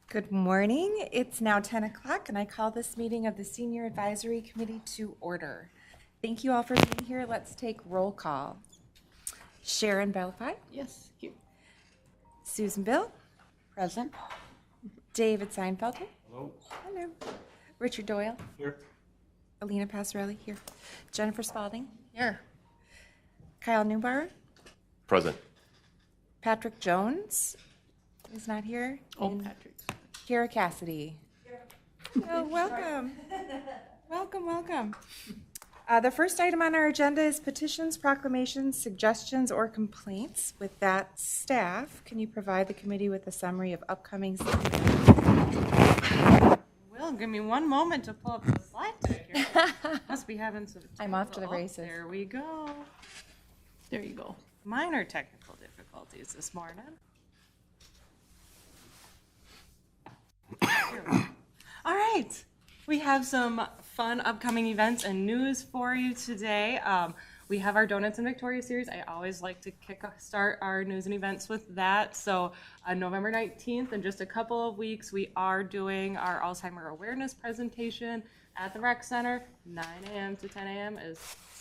Good morning. It's now 10 o'clock, and I call this meeting of the Senior Advisory Committee to order. Thank you all for being here. Let's take roll call. Sharon Belfi. Yes, here. Susan Bill. Present. David Seinfelder. Hello. Hello. Richard Doyle. Here. Alina Passarelli here. Jennifer Spalding. Here. Kyle Newbar. Present. Patrick Jones is not here. Oh, And Patrick. Kara Cassidy. Oh, welcome. Welcome. The first item on our agenda is petitions, proclamations, suggestions, or complaints. With that, staff, can you provide the committee with a summary of upcoming Will, give me one moment to pull up the slide deck here. Must be having some. I'm off to the Oh, races. There we go. There you go. Minor technical difficulties this morning. Here we go. All right, we have some fun upcoming events and news for you today. We have our Donuts in Victoria series. I always like to start our news and events with that. So on November 19th, in just a couple of weeks, we are doing our Alzheimer awareness presentation at the Rec Center, 9 a.m. to 10 a.m.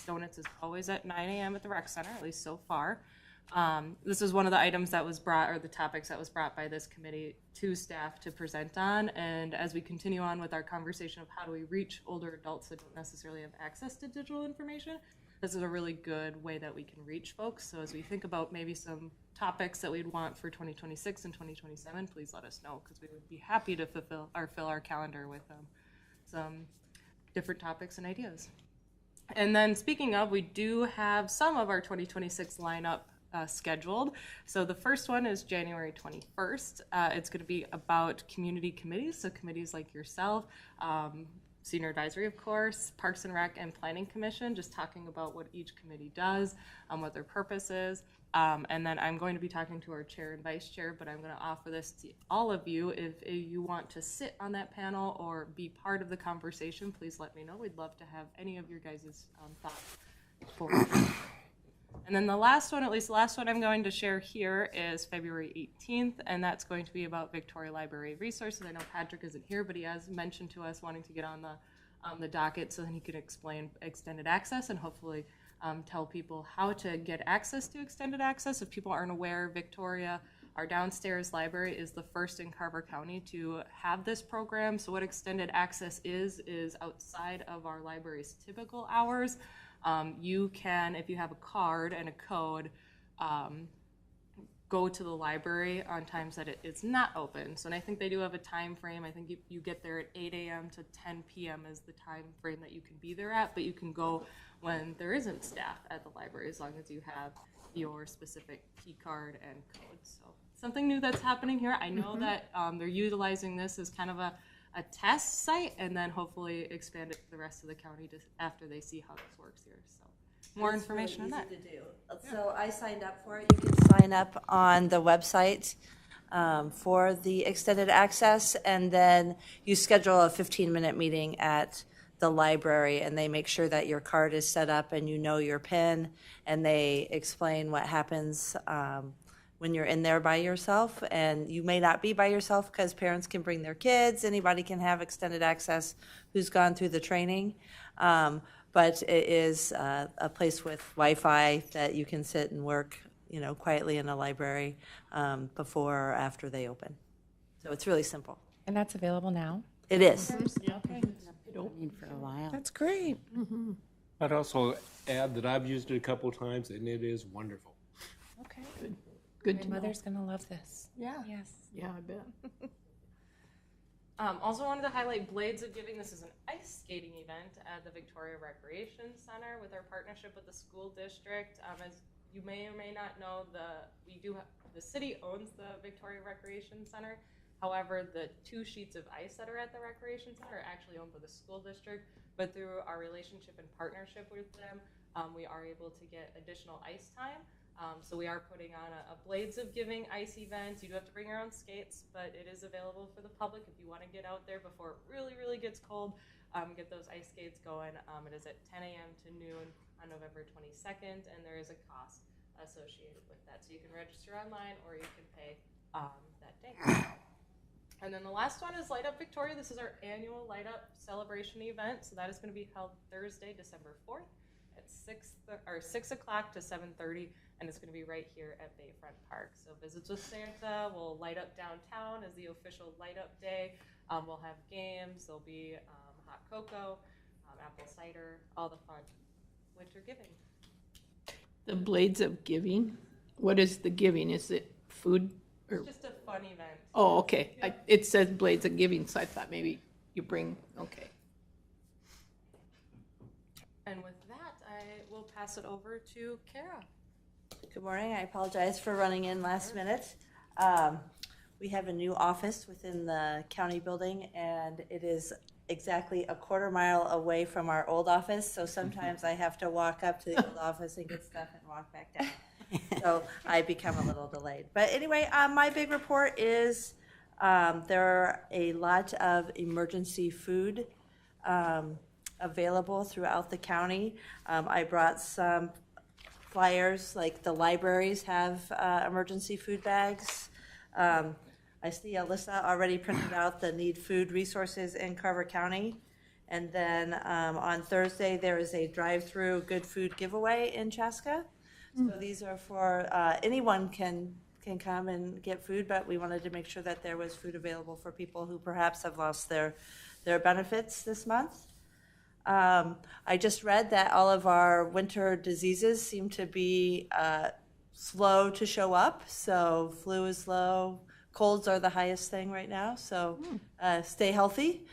Donuts is always at 9 a.m. at the Rec Center, at least so far. This is one of the items that was brought, or the topics that was brought by this committee to staff to present on. And as we continue on with our conversation of how do we reach older adults that don't necessarily have access to digital information, this is a really good way that we can reach folks. So as we think about maybe some topics that we'd want for 2026 and 2027, please let us know, because we would be happy to fill our calendar with some different topics and ideas. And then speaking of, we do have some of our 2026 lineup scheduled. So the first one is January 21st. It's going to be about community committees, so committees like yourself, Senior Advisory, of course, Parks and Rec, and Planning Commission, just talking about what each committee does, what their purpose is. And then I'm going to be talking to our chair and vice chair, but I'm going to offer this to all of you. If you want to sit on that panel or be part of the conversation, please let me know. We'd love to have any of your guys' thoughts forward. And then the last one, at least the last one I'm going to share here, is February 18th, and that's going to be about Victoria Library Resources. I know Patrick isn't here, but he has mentioned to us wanting to get on the docket so then he can explain extended access and hopefully tell people how to get access to extended access. If people aren't aware, Victoria, our downstairs library, is the first in Carver County to have this program. So what extended access is outside of our library's typical hours. You can, if you have a card and a code, go to the library on times that it is not open. So, and I think they do have a time frame. I think you get there at 8 a.m. to 10 p.m. is the time frame that you can be there at, but you can go when there isn't staff at the library as long as you have your specific key card and code. So something new that's happening here. I know that they're utilizing this as kind of a test site, and then hopefully expand it to the rest of the county after they see how this works here. So more information on that. To do. So I signed up for it. You can sign up on the website for the extended access, and then you schedule a 15-minute meeting at the library, and they make sure that your card is set up and you know your PIN, and they explain what happens when you're in there by yourself. And you may not be by yourself because parents can bring their kids. Anybody can have extended access who's gone through the training. But it is a place with Wi-Fi that you can sit and work, quietly in a library before or after they open. So it's really simple. And that's available now? It is. Okay. It opened for a while. That's great. I'd also add that I've used it a couple of times and it is wonderful. Okay. Good My to know. mother's going to love this. Yeah. Yes. Yeah, I bet. Also wanted to highlight Blades of Giving. This is an ice skating event at the Victoria Recreation Center with our partnership with the school district. As you may or may not know, the city owns the Victoria Recreation Center. However, the 2 sheets of ice that are at the Recreation Center are actually owned by the school district, but through our relationship and partnership with them, we are able to get additional ice time. So we are putting on a Blades of Giving ice event. You do have to bring your own skates, but it is available for the public if you want to get out there before it really, really gets cold. Get those ice skates going. It is at 10 a.m. to noon on November 22nd, and there is a cost associated with that. So you can register online or you can pay that day. And then the last one is Light Up Victoria. This is our annual Light Up celebration event. So that is going to be held Thursday, December 4th at 6 o'clock to 7:30. And it's going to be right here at Bayfront Park. So Visits with Santa will light up downtown as the official Light Up Day. We'll have games. There'll be hot cocoa, apple cider, all the fun winter giving. The Blades of Giving. What is the giving? Is it food? Or? It's just a fun event. Oh, okay. It says Blades of Giving, so I thought maybe you bring, okay. And with that, I will pass it over to Kara. Good morning. I apologize for running in last minute. We have a new office within the county building, and it is exactly a quarter mile away from our old office. So sometimes I have to walk up to the old office and get stuff and walk back down. So I become a little delayed. But anyway, my big report is there are a lot of emergency food available throughout the county. I brought some flyers, like the libraries have emergency food bags. I see Alyssa already printed out the need food resources in Carver County. And then on Thursday, there is a drive-through good food giveaway in Chaska. So these are for, anyone can come and get food, but we wanted to make sure that there was food available for people who perhaps have lost their benefits this month. I just read that all of our winter diseases seem to be slow to show up. So flu is low, colds are the highest thing right now, so stay healthy.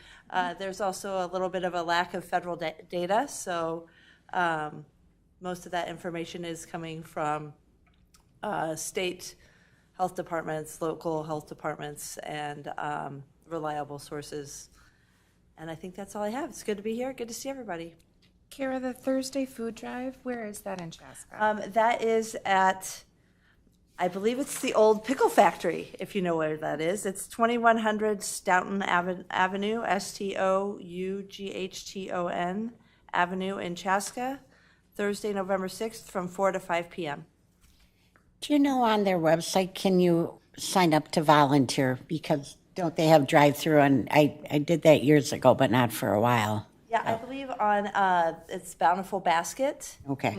There's also a little bit of a lack of federal data, so most of that information is coming from state health departments, local health departments, and reliable sources. And I think that's all I have. It's good to be here. Good to see everybody. Kara, the Thursday food drive, where is that in Chaska? That is at, I believe it's the old pickle factory, if you know where that is. It's 2100 Stoughton Avenue, Stoughton Avenue in Chaska, Thursday, November 6th from 4 to 5 p.m. Do you know on their website, can you sign up to volunteer? Because don't they have drive-through? And I did that years ago, but not for a while. Yeah, I believe on, it's Bountiful Basket. Okay.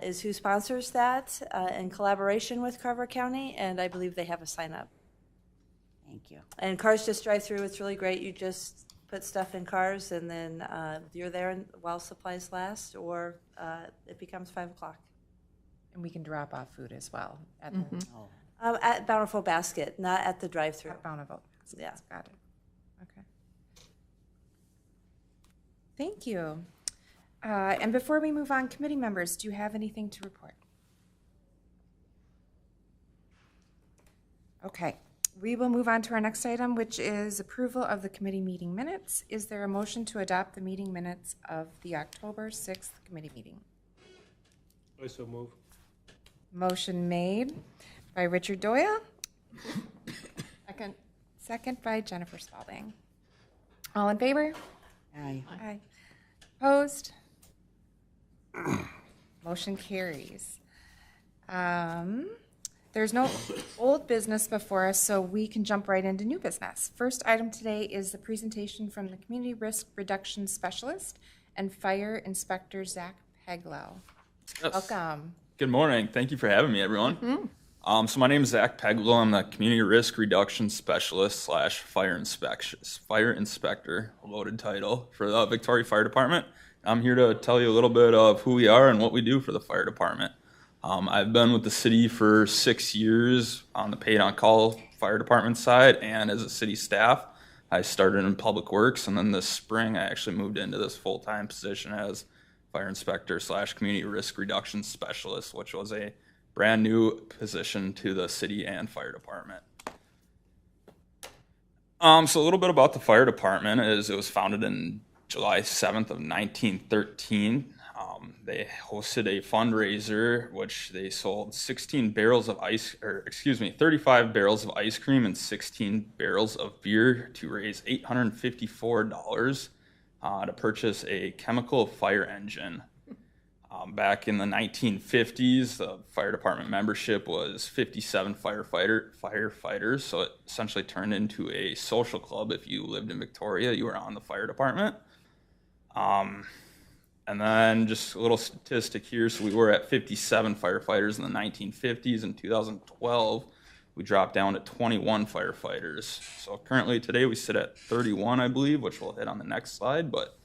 Is who sponsors that in collaboration with Carver County, and I believe they have a sign up. Thank you. And cars just drive through. It's really great. You just put stuff in cars, and then you're there while supplies last, or it becomes 5 o'clock. And we can drop off food as well at At Bountiful Basket, not at the drive-through. at Bountiful. Yeah. Got it. Okay. Thank you. And before we move on, committee members, do you have anything to report? Okay. We will move on to our next item, which is approval of the committee meeting minutes. Is there a motion to adopt the meeting minutes of the October 6th committee meeting? I so move. Motion made by Richard Doyle. Second by Jennifer Spalding. All in favor? Aye. Aye. Opposed? Motion carries. There's no old business before us, so we can jump right into new business. First item today is the presentation from the Community Risk Reduction Specialist and Fire Inspector Zach Peglow. Yes. Welcome. Good morning. Thank you for having me, everyone. So my name is Zach Peglow. I'm the Community Risk Reduction Specialist / Fire Inspector, a loaded title, for the Victoria Fire Department. I'm here to tell you a little bit of who we are and what we do for the fire department. I've been with the city for 6 years on the paid on call fire department side and as a city staff. I started in public works, and then this spring I actually moved into this full-time position as fire inspector / community risk reduction specialist, which was a brand new position to the city and fire department. So a little bit about the fire department is it was founded in July 7th of 1913. They hosted a fundraiser, which they sold 35 barrels of ice cream and 16 barrels of beer to raise $854 to purchase a chemical fire engine. Back in the 1950s, the fire department membership was 57 firefighters, so it essentially turned into a social club. If you lived in Victoria, you were on the fire department. And then just a little statistic here, so we were at 57 firefighters in the 1950s. In 2012, we dropped down to 21 firefighters. So currently today we sit at 31, I believe, which we'll hit on the next slide, but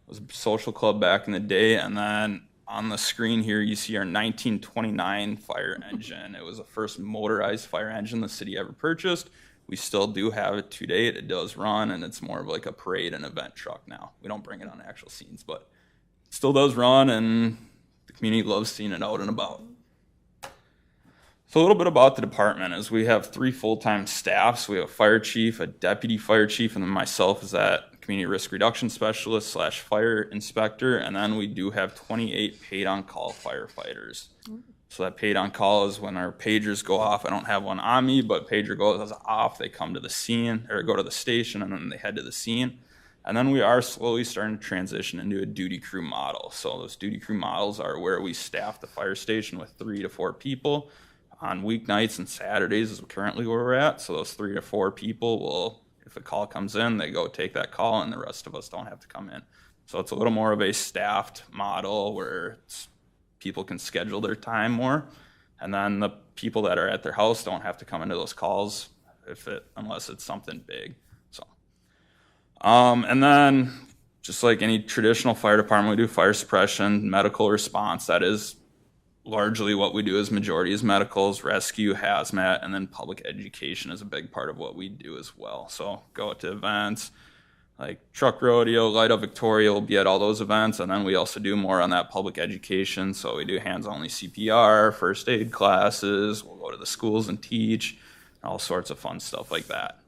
it was a social club back in the day. And then on the screen here, you see our 1929 fire engine. It was the first motorized fire engine the city ever purchased. We still do have it to date. It does run, and it's more of like a parade and event truck now. We don't bring it on actual scenes, but it still does run, and the community loves seeing it out and about. So a little bit about the department is we have 3 full-time staffs. We have a fire chief, a deputy fire chief, and then myself as that community risk reduction specialist / fire inspector. And then we do have 28 paid on-call firefighters. So that paid on-call is when our pagers go off. I don't have one on me, but pager goes off. They come to the scene or go to the station, and then they head to the scene. And then we are slowly starting to transition into a duty crew model. So those duty crew models are where we staff the fire station with 3 to 4 people. On weeknights and Saturdays is currently where we're at. So those 3 to 4 people will, if a call comes in, they go take that call, and the rest of us don't have to come in. So it's a little more of a staffed model where people can schedule their time more. And then the people that are at their house don't have to come into those calls unless it's something big. So, and then just like any traditional fire department, we do fire suppression, medical response. That is largely what we do. As majority is medicals, rescue, hazmat, and then public education is a big part of what we do as well. So go to events like truck rodeo, Light Up Victoria will be at all those events, and then we also do more on that public education. So we do hands-only CPR, first aid classes, we'll go to the schools and teach, all sorts of fun stuff like that.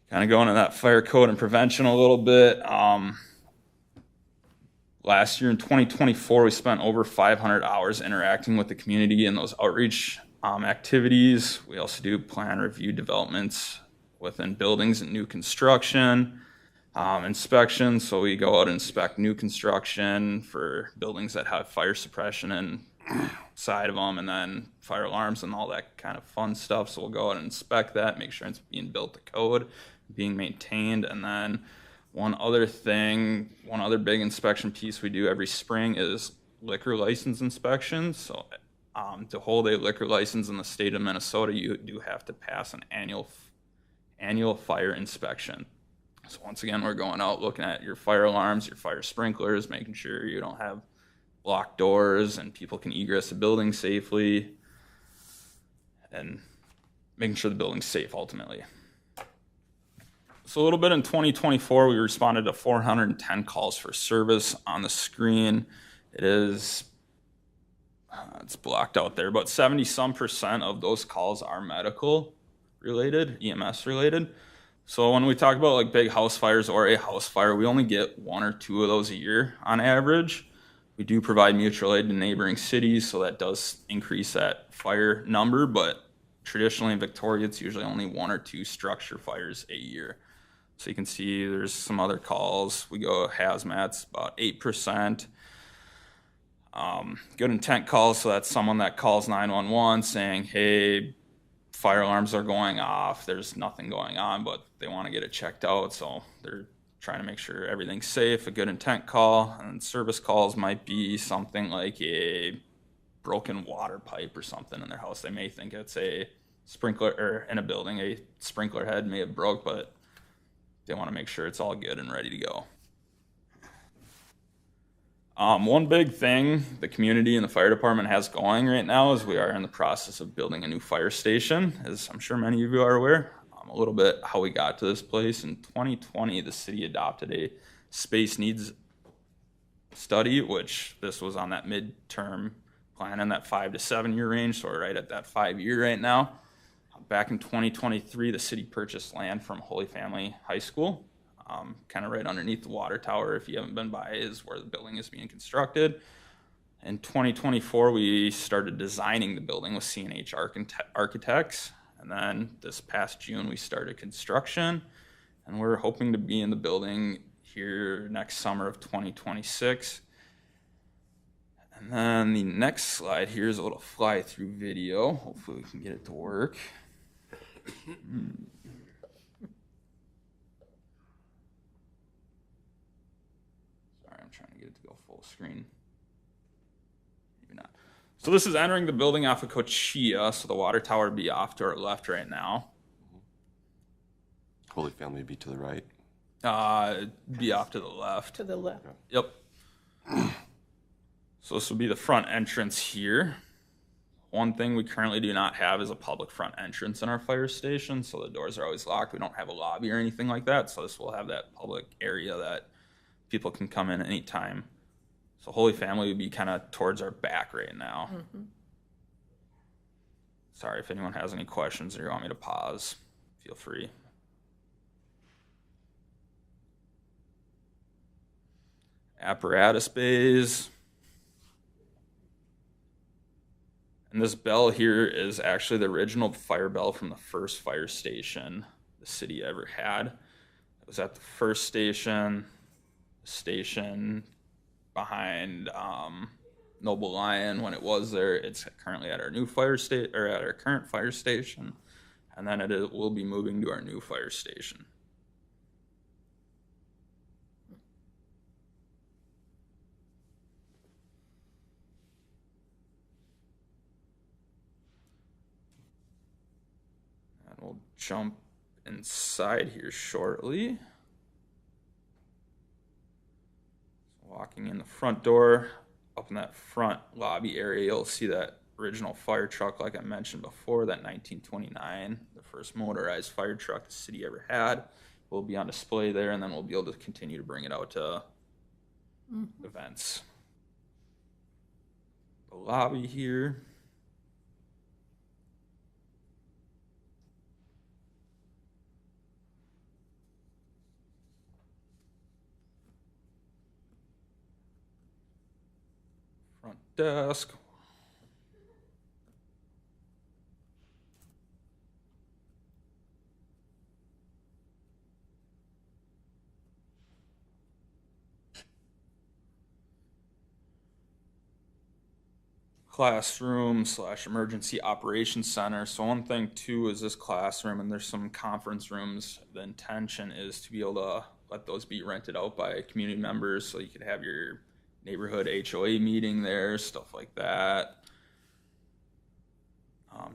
Kind of going into that fire code and prevention a little bit. Last year in 2024, we spent over 500 hours interacting with the community in those outreach activities. We also do plan review developments within buildings and new construction, inspections. So we go out and inspect new construction for buildings that have fire suppression inside of them, and then fire alarms and all that kind of fun stuff. So we'll go out and inspect that, make sure it's being built to code, being maintained. And then one other big inspection piece we do every spring is liquor license inspections. So to hold a liquor license in the state of Minnesota, you do have to pass an annual fire inspection. So once again, we're going out looking at your fire alarms, your fire sprinklers, making sure you don't have locked doors and people can egress the building safely, and making sure the building's safe ultimately. So a little bit in 2024, we responded to 410 calls for service. On the screen, it is, it's blocked out there, but 70% of those calls are medical related, EMS related. So when we talk about like big house fires or a house fire, we only get 1 or 2 of those a year on average. We do provide mutual aid to neighboring cities, so that does increase that fire number, but traditionally in Victoria, it's usually only 1 or 2 structure fires a year. So you can see there's some other calls. We go hazmat's about 8%. Good intent calls, so that's someone that calls 911 saying, hey, fire alarms are going off. There's nothing going on, but they want to get it checked out. So they're trying to make sure everything's safe. A good intent call. And service calls might be something like a broken water pipe or something in their house. They may think it's a sprinkler, or in a building, a sprinkler head may have broke, but they want to make sure it's all good and ready to go. One big thing the community and the fire department has going right now is we are in the process of building a new fire station, as I'm sure many of you are aware. A little bit how we got to this place. In 2020, the city adopted a space needs study, which this was on that midterm plan in that 5 to 7 year range, so we're right at that 5 year right now. Back in 2023, the city purchased land from Holy Family High School, kind of right underneath the water tower. If you haven't been by, is where the building is being constructed. In 2024, we started designing the building with C&H Architects. And then this past June, we started construction. And we're hoping to be in the building here next summer of 2026. And then the next slide here is a little fly-through video. Hopefully we can get it to work. Sorry, I'm trying to get it to go full screen. Maybe not. So this is entering the building off of Cochia, so the water tower would be off to our left right now. Holy Family would be to the right. Be off to the left. To the left. Yep. So this would be the front entrance here. One thing we currently do not have is a public front entrance in our fire station, so the doors are always locked. We don't have a lobby or anything like that, so this will have that public area that people can come in anytime. So Holy Family would be kind of towards our back right now. Mm-hmm. Sorry if anyone has any questions or you want me to pause, feel free. Apparatus bays. And this bell here is actually the original fire bell from the first fire station the city ever had. It was at the first station behind Noble Lion when it was there. It's currently at our new fire station, or at our current fire station, and then it will be moving to our new fire station. We'll jump inside here shortly. Walking in the front door, up in that front lobby area, you'll see that original fire truck like I mentioned before, that 1929, the first motorized fire truck the city ever had. Will be on display there, and then we'll be able to continue to bring it out to events. The lobby here. Front desk. Classroom / emergency operations center. So one thing too is this classroom, and there's some conference rooms. The intention is to be able to let those be rented out by community members, so you could have your neighborhood HOA meeting there, stuff like that.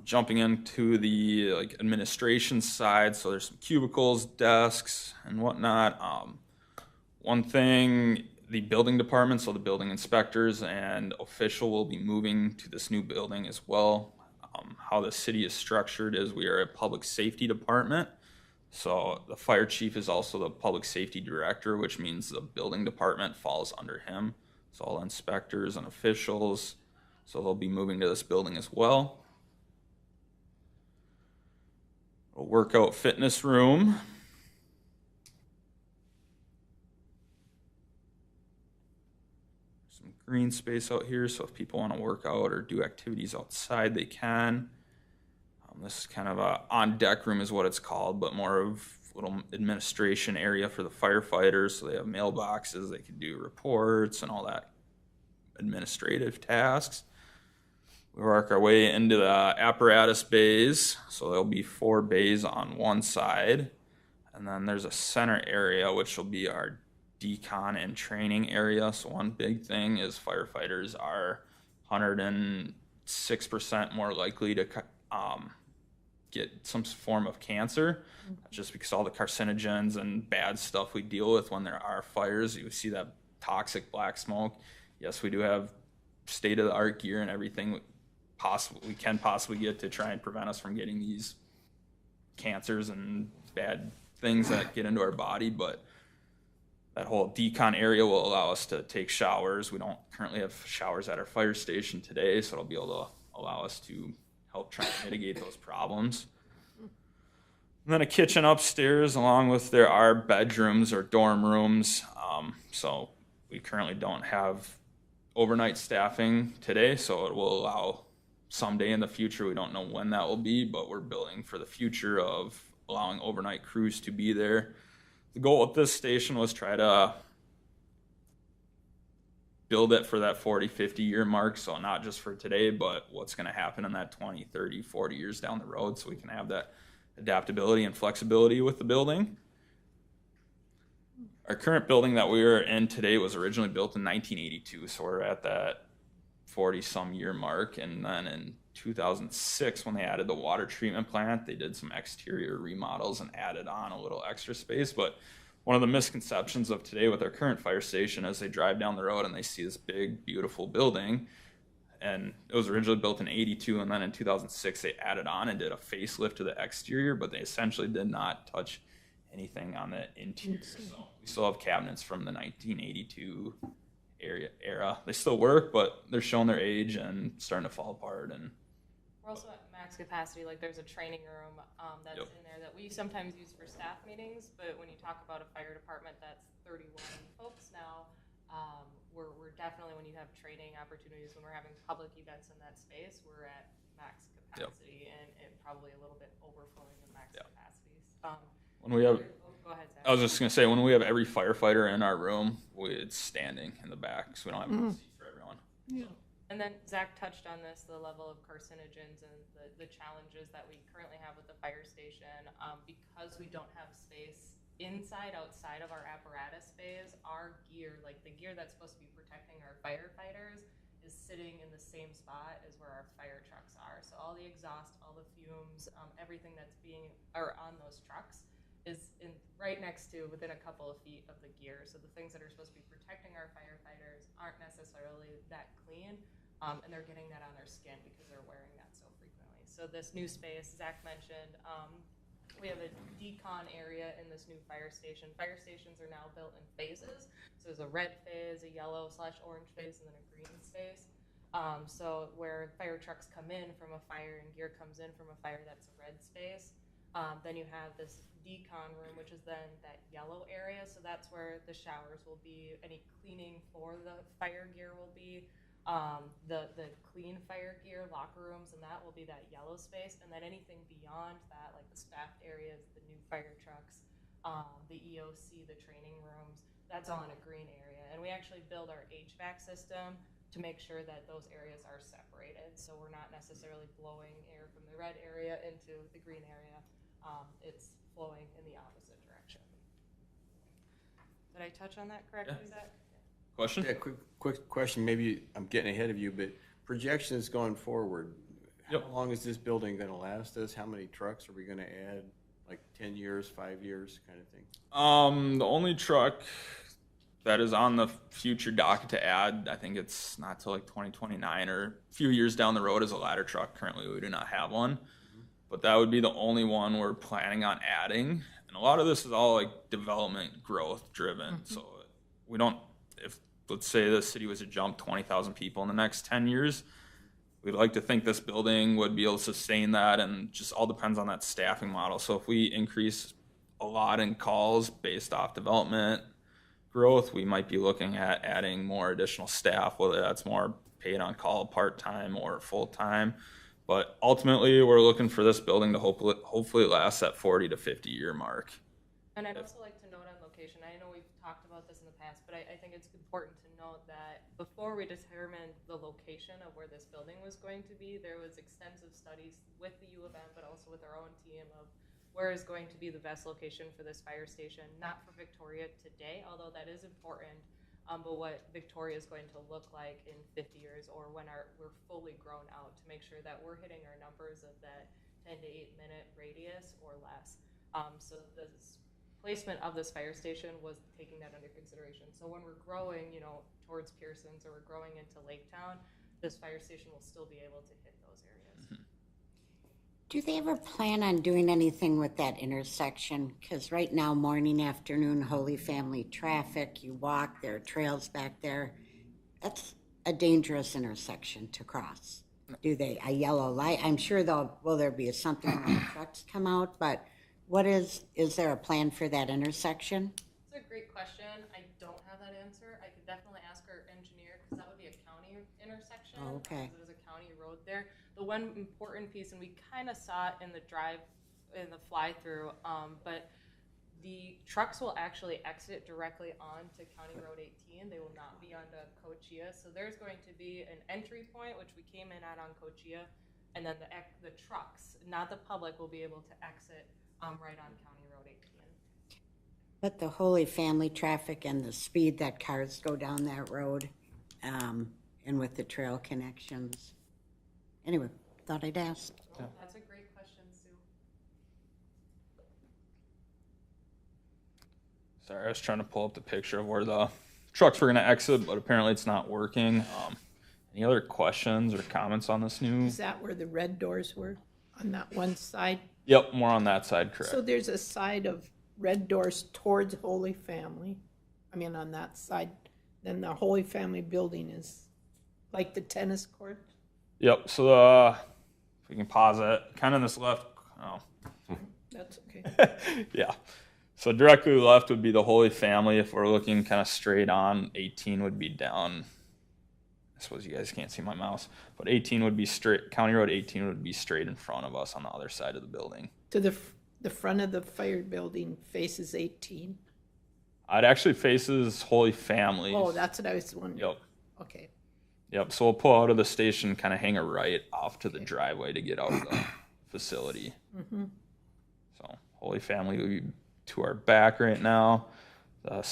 Jumping into the administration side, so there's some cubicles, desks, and whatnot. One thing, the building department, so the building inspectors and official will be moving to this new building as well. How the city is structured is we are a public safety department. So the fire chief is also the public safety director, which means the building department falls under him. So all inspectors and officials, so they'll be moving to this building as well. A workout fitness room. Some green space out here, so if people want to work out or do activities outside, they can. This is kind of a on-deck room is what it's called, but more of a little administration area for the firefighters. So they have mailboxes, they can do reports and all that administrative tasks. We work our way into the apparatus bays. So there'll be 4 bays on one side. And then there's a center area, which will be our decon and training area. So one big thing is firefighters are 106% more likely to get some form of cancer, just because all the carcinogens and bad stuff we deal with when there are fires. You see that toxic black smoke. Yes, we do have state-of-the-art gear and everything we can possibly get to try and prevent us from getting these cancers and bad things that get into our body, but that whole decon area will allow us to take showers. We don't currently have showers at our fire station today, so it'll be able to allow us to help try and mitigate those problems. And then a kitchen upstairs, along with there are bedrooms or dorm rooms. So we currently don't have overnight staffing today, so it will allow someday in the future. We don't know when that will be, but we're building for the future of allowing overnight crews to be there. The goal with this station was try to build it for that 40, 50-year mark. So not just for today, but what's going to happen in that 20, 30, 40 years down the road, so we can have that adaptability and flexibility with the building. Our current building that we are in today was originally built in 1982, so we're at that 40-some year mark. And then in 2006, when they added the water treatment plant, they did some exterior remodels and added on a little extra space. But one of the misconceptions of today with our current fire station is they drive down the road and they see this big, beautiful building. And it was originally built in 82, and then in 2006, they added on and did a facelift to the exterior, but they essentially did not touch anything on the interior. So we still have cabinets from the 1982 era. They still work, but they're showing their age and starting to fall apart. And We're also at max capacity. Like there's a training room that's Yep. in there that we sometimes use for staff meetings, but when you talk about a fire department that's 31 folks now, we're definitely, when you have training opportunities, when we're having public events in that space, we're at max capacity and probably a little bit overflowing the max capacities. when we have, Go ahead, Zach. I was just gonna say, when we have every firefighter in our room, it's standing in the back, so we don't have a seat for everyone. And then Zach touched on this, the level of carcinogens and the challenges that we currently have with the fire station. Because we don't have space outside of our apparatus bays, our gear, like the gear that's supposed to be protecting our firefighters, is sitting in the same spot as where our fire trucks are. So all the exhaust, all the fumes, everything that's on those trucks is right next to, within a couple of feet of the gear. So the things that are supposed to be protecting our firefighters aren't necessarily that clean, and they're getting that on their skin because they're wearing that so frequently. So this new space, Zach mentioned, we have a decon area in this new fire station. Fire stations are now built in phases. So there's a red phase, a yellow/orange phase, and then a green phase. So where fire trucks come in from a fire and gear comes in from a fire, that's a red space. Then you have this decon room, which is then that yellow area. So that's where the showers will be, any cleaning for the fire gear will be. The clean fire gear, locker rooms, and that will be that yellow space. And then anything beyond that, like the staffed areas, the new fire trucks, the EOC, the training rooms, that's all in a green area. And we actually build our HVAC system to make sure that those areas are separated. So we're not necessarily blowing air from the red area into the green area. It's flowing in the opposite direction. Did I touch on that correctly, Zach? Question? Yeah, quick question. Maybe I'm getting ahead of you, but projections going forward. Yep. How long is this building going to last us? How many trucks are we going to add? Like 10 years, 5 years, kind of thing. The only truck that is on the future docket to add, I think it's not till like 2029 or a few years down the road, is a ladder truck. Currently, we do not have one, but that would be the only one we're planning on adding. And a lot of this is all like development growth driven. So we don't, if let's say the city was to jump 20,000 people in the next 10 years, we'd like to think this building would be able to sustain that, and just all depends on that staffing model. So if we increase a lot in calls based off development growth, we might be looking at adding more additional staff, whether that's more paid on call, part-time or full-time. But ultimately, we're looking for this building to hopefully last that 40 to 50 year mark. And I'd also like to note on location, I know we've talked about this in the past, but I think it's important to note that before we determined the location of where this building was going to be, there was extensive studies with the U of M, but also with our own team of where is going to be the best location for this fire station, not for Victoria today, although that is important, but what Victoria is going to look like in 50 years or when we're fully grown out, to make sure that we're hitting our numbers of that 10 to 8 minute radius or less. So the placement of this fire station was taking that under consideration. So when we're growing, towards Pearson's or we're growing into Lake Town, this fire station will still be able to hit those areas. Do they ever plan on doing anything with that intersection? Because right now, morning, afternoon, Holy Family traffic, you walk, there are trails back there. That's a dangerous intersection to cross. Do they, a yellow light? I'm sure will there be something when trucks come out, but is there a plan for that intersection? It's a great question. I don't have that answer. I could definitely ask our engineer, because that would be a county intersection. Oh, okay. There's a county road there. The one important piece, and we kind of saw it in the drive, in the fly-through, but The trucks will actually exit directly onto County Road 18. They will not be onto Cochia. So there's going to be an entry point, which we came in at on Cochia, and then the trucks, not the public, will be able to exit right on County Road 18. But the Holy Family traffic and the speed that cars go down that road, and with the trail connections. Anyway, thought I'd ask. That's a great question, Sue. Sorry, I was trying to pull up the picture of where the trucks were going to exit, but apparently it's not working. Any other questions or comments on this new? Is that where the red doors were, on that one side? Yep, more on that side, correct. So there's a side of red doors towards Holy Family, I mean, on that side. Then the Holy Family building is like the tennis court? Yep, so if we can pause it, kind of this left, That's okay. yeah. So directly left would be the Holy Family. If we're looking kind of straight on, 18 would be down. I suppose you guys can't see my mouse, but 18 would be straight. County Road 18 would be straight in front of us on the other side of the building. To the front of the fire building faces 18? It actually faces Holy Family. Oh, that's what I was wondering. Yep. Okay. Yep. So we'll pull out of the station, kind of hang a right off to the driveway to get out of the facility. Mm-hmm. So Holy Family will be to our back right now. The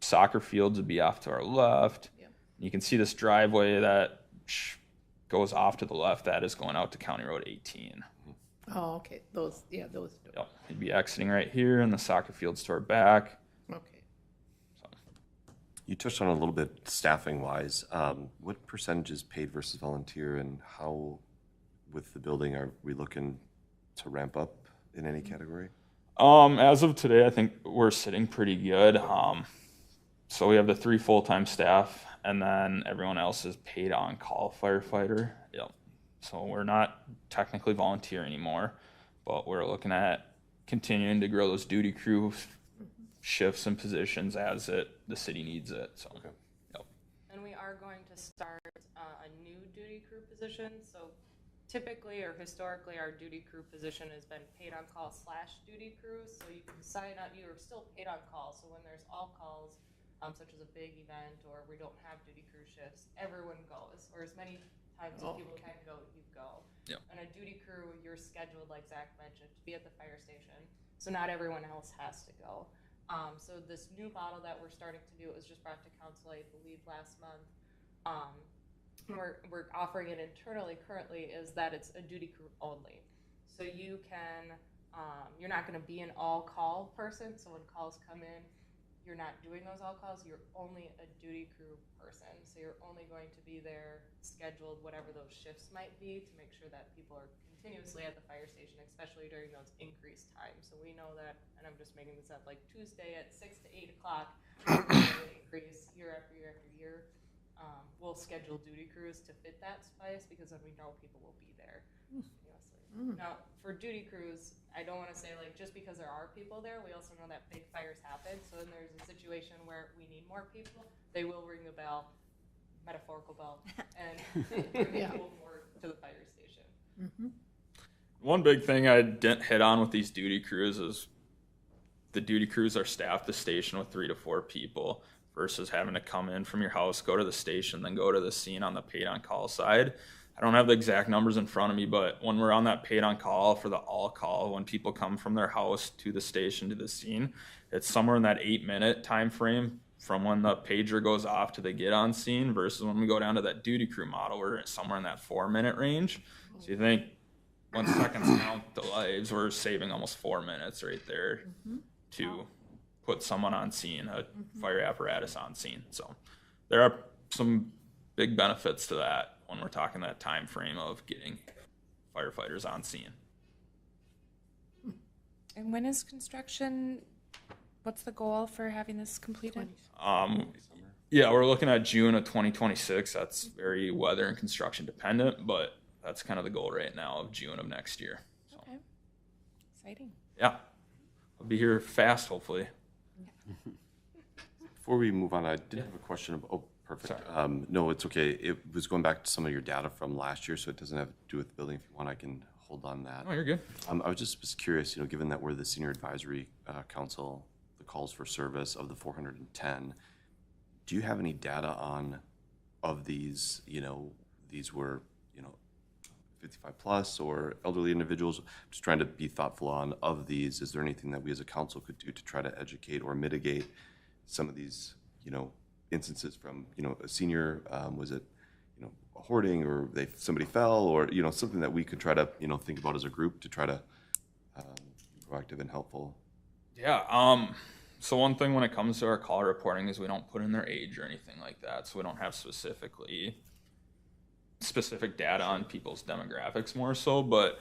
soccer fields would be off to our left. Yep. You can see this driveway that goes off to the left. That is going out to County Road 18. Oh, okay. Those doors. Yep. You'd be exiting right here, and the soccer fields to our back. Okay. You touched on it a little bit staffing wise. What percentage is paid versus volunteer, and how, with the building, are we looking to ramp up in any category? As of today, I think we're sitting pretty good. So we have the 3 full-time staff, and then everyone else is paid on-call firefighter. Yep. So we're not technically volunteer anymore, but we're looking at continuing to grow those duty crew shifts and positions as the city needs it. So, Okay. Yep. And we are going to start a new duty crew position. So typically or historically, our duty crew position has been paid on call / duty crew. So you can sign up, you are still paid on call. So when there's all calls, such as a big event or we don't have duty crew shifts, everyone goes, or as many times as people can go, you go. Yep. And a duty crew, you're scheduled, like Zach mentioned, to be at the fire station. So not everyone else has to go. So this new model that we're starting to do, it was just brought to council, I believe, last month. We're offering it internally currently is that it's a duty crew only. So you can, you're not gonna be an all-call person, so when calls come in, you're not doing those all calls, you're only a duty crew person. So you're only going to be there scheduled, whatever those shifts might be, to make sure that people are continuously at the fire station, especially during those increased times. So we know that, and I'm just making this up, like Tuesday at 6 to 8 o'clock, increase year after year after year. We'll schedule duty crews to fit that spice because then we know people will be there continuously. Now, for duty crews, I don't want to say like just because there are people there, we also know that big fires happen. So when there's a situation where we need more people, they will ring the bell, metaphorical bell, and bring people more to the fire station. Mm-hmm. One big thing I didn't hit on with these duty crews is the duty crews are staffed the station with 3 to 4 people versus having to come in from your house, go to the station, then go to the scene on the paid on call side. I don't have the exact numbers in front of me, but when we're on that paid on call for the all call, when people come from their house to the station to the scene, it's somewhere in that 8-minute time frame from when the pager goes off to they get on scene versus when we go down to that duty crew model, we're somewhere in that 4-minute range. So you think when seconds count the lives, we're saving almost 4 minutes right there to put someone on scene, a fire apparatus on scene. So there are some big benefits to that when we're talking that time frame of getting firefighters on scene. And when is construction, what's the goal for having this completed? Yeah, we're looking at June of 2026. That's very weather and construction dependent, but that's kind of the goal right now of June of next year. So, Okay, exciting. yeah, I'll be here fast, hopefully. Before we move on, I did have a question of, oh, perfect. No, it's okay. It was going back to some of your data from last year, so it doesn't have to do with the building. If you want, I can hold on that. Oh, you're good. I was curious, given that we're the senior advisory council, the calls for service of the 410, do you have any data on, of these, these were, 55 plus or elderly individuals? Just trying to be thoughtful on, of these, is there anything that we as a council could do to try to educate or mitigate some of these, instances from, a senior, was it, hoarding, or somebody fell, or, something that we could try to, think about as a group to try to be proactive and helpful? Yeah. So one thing when it comes to our call reporting is we don't put in their age or anything like that. So we don't have specific data on people's demographics more so, but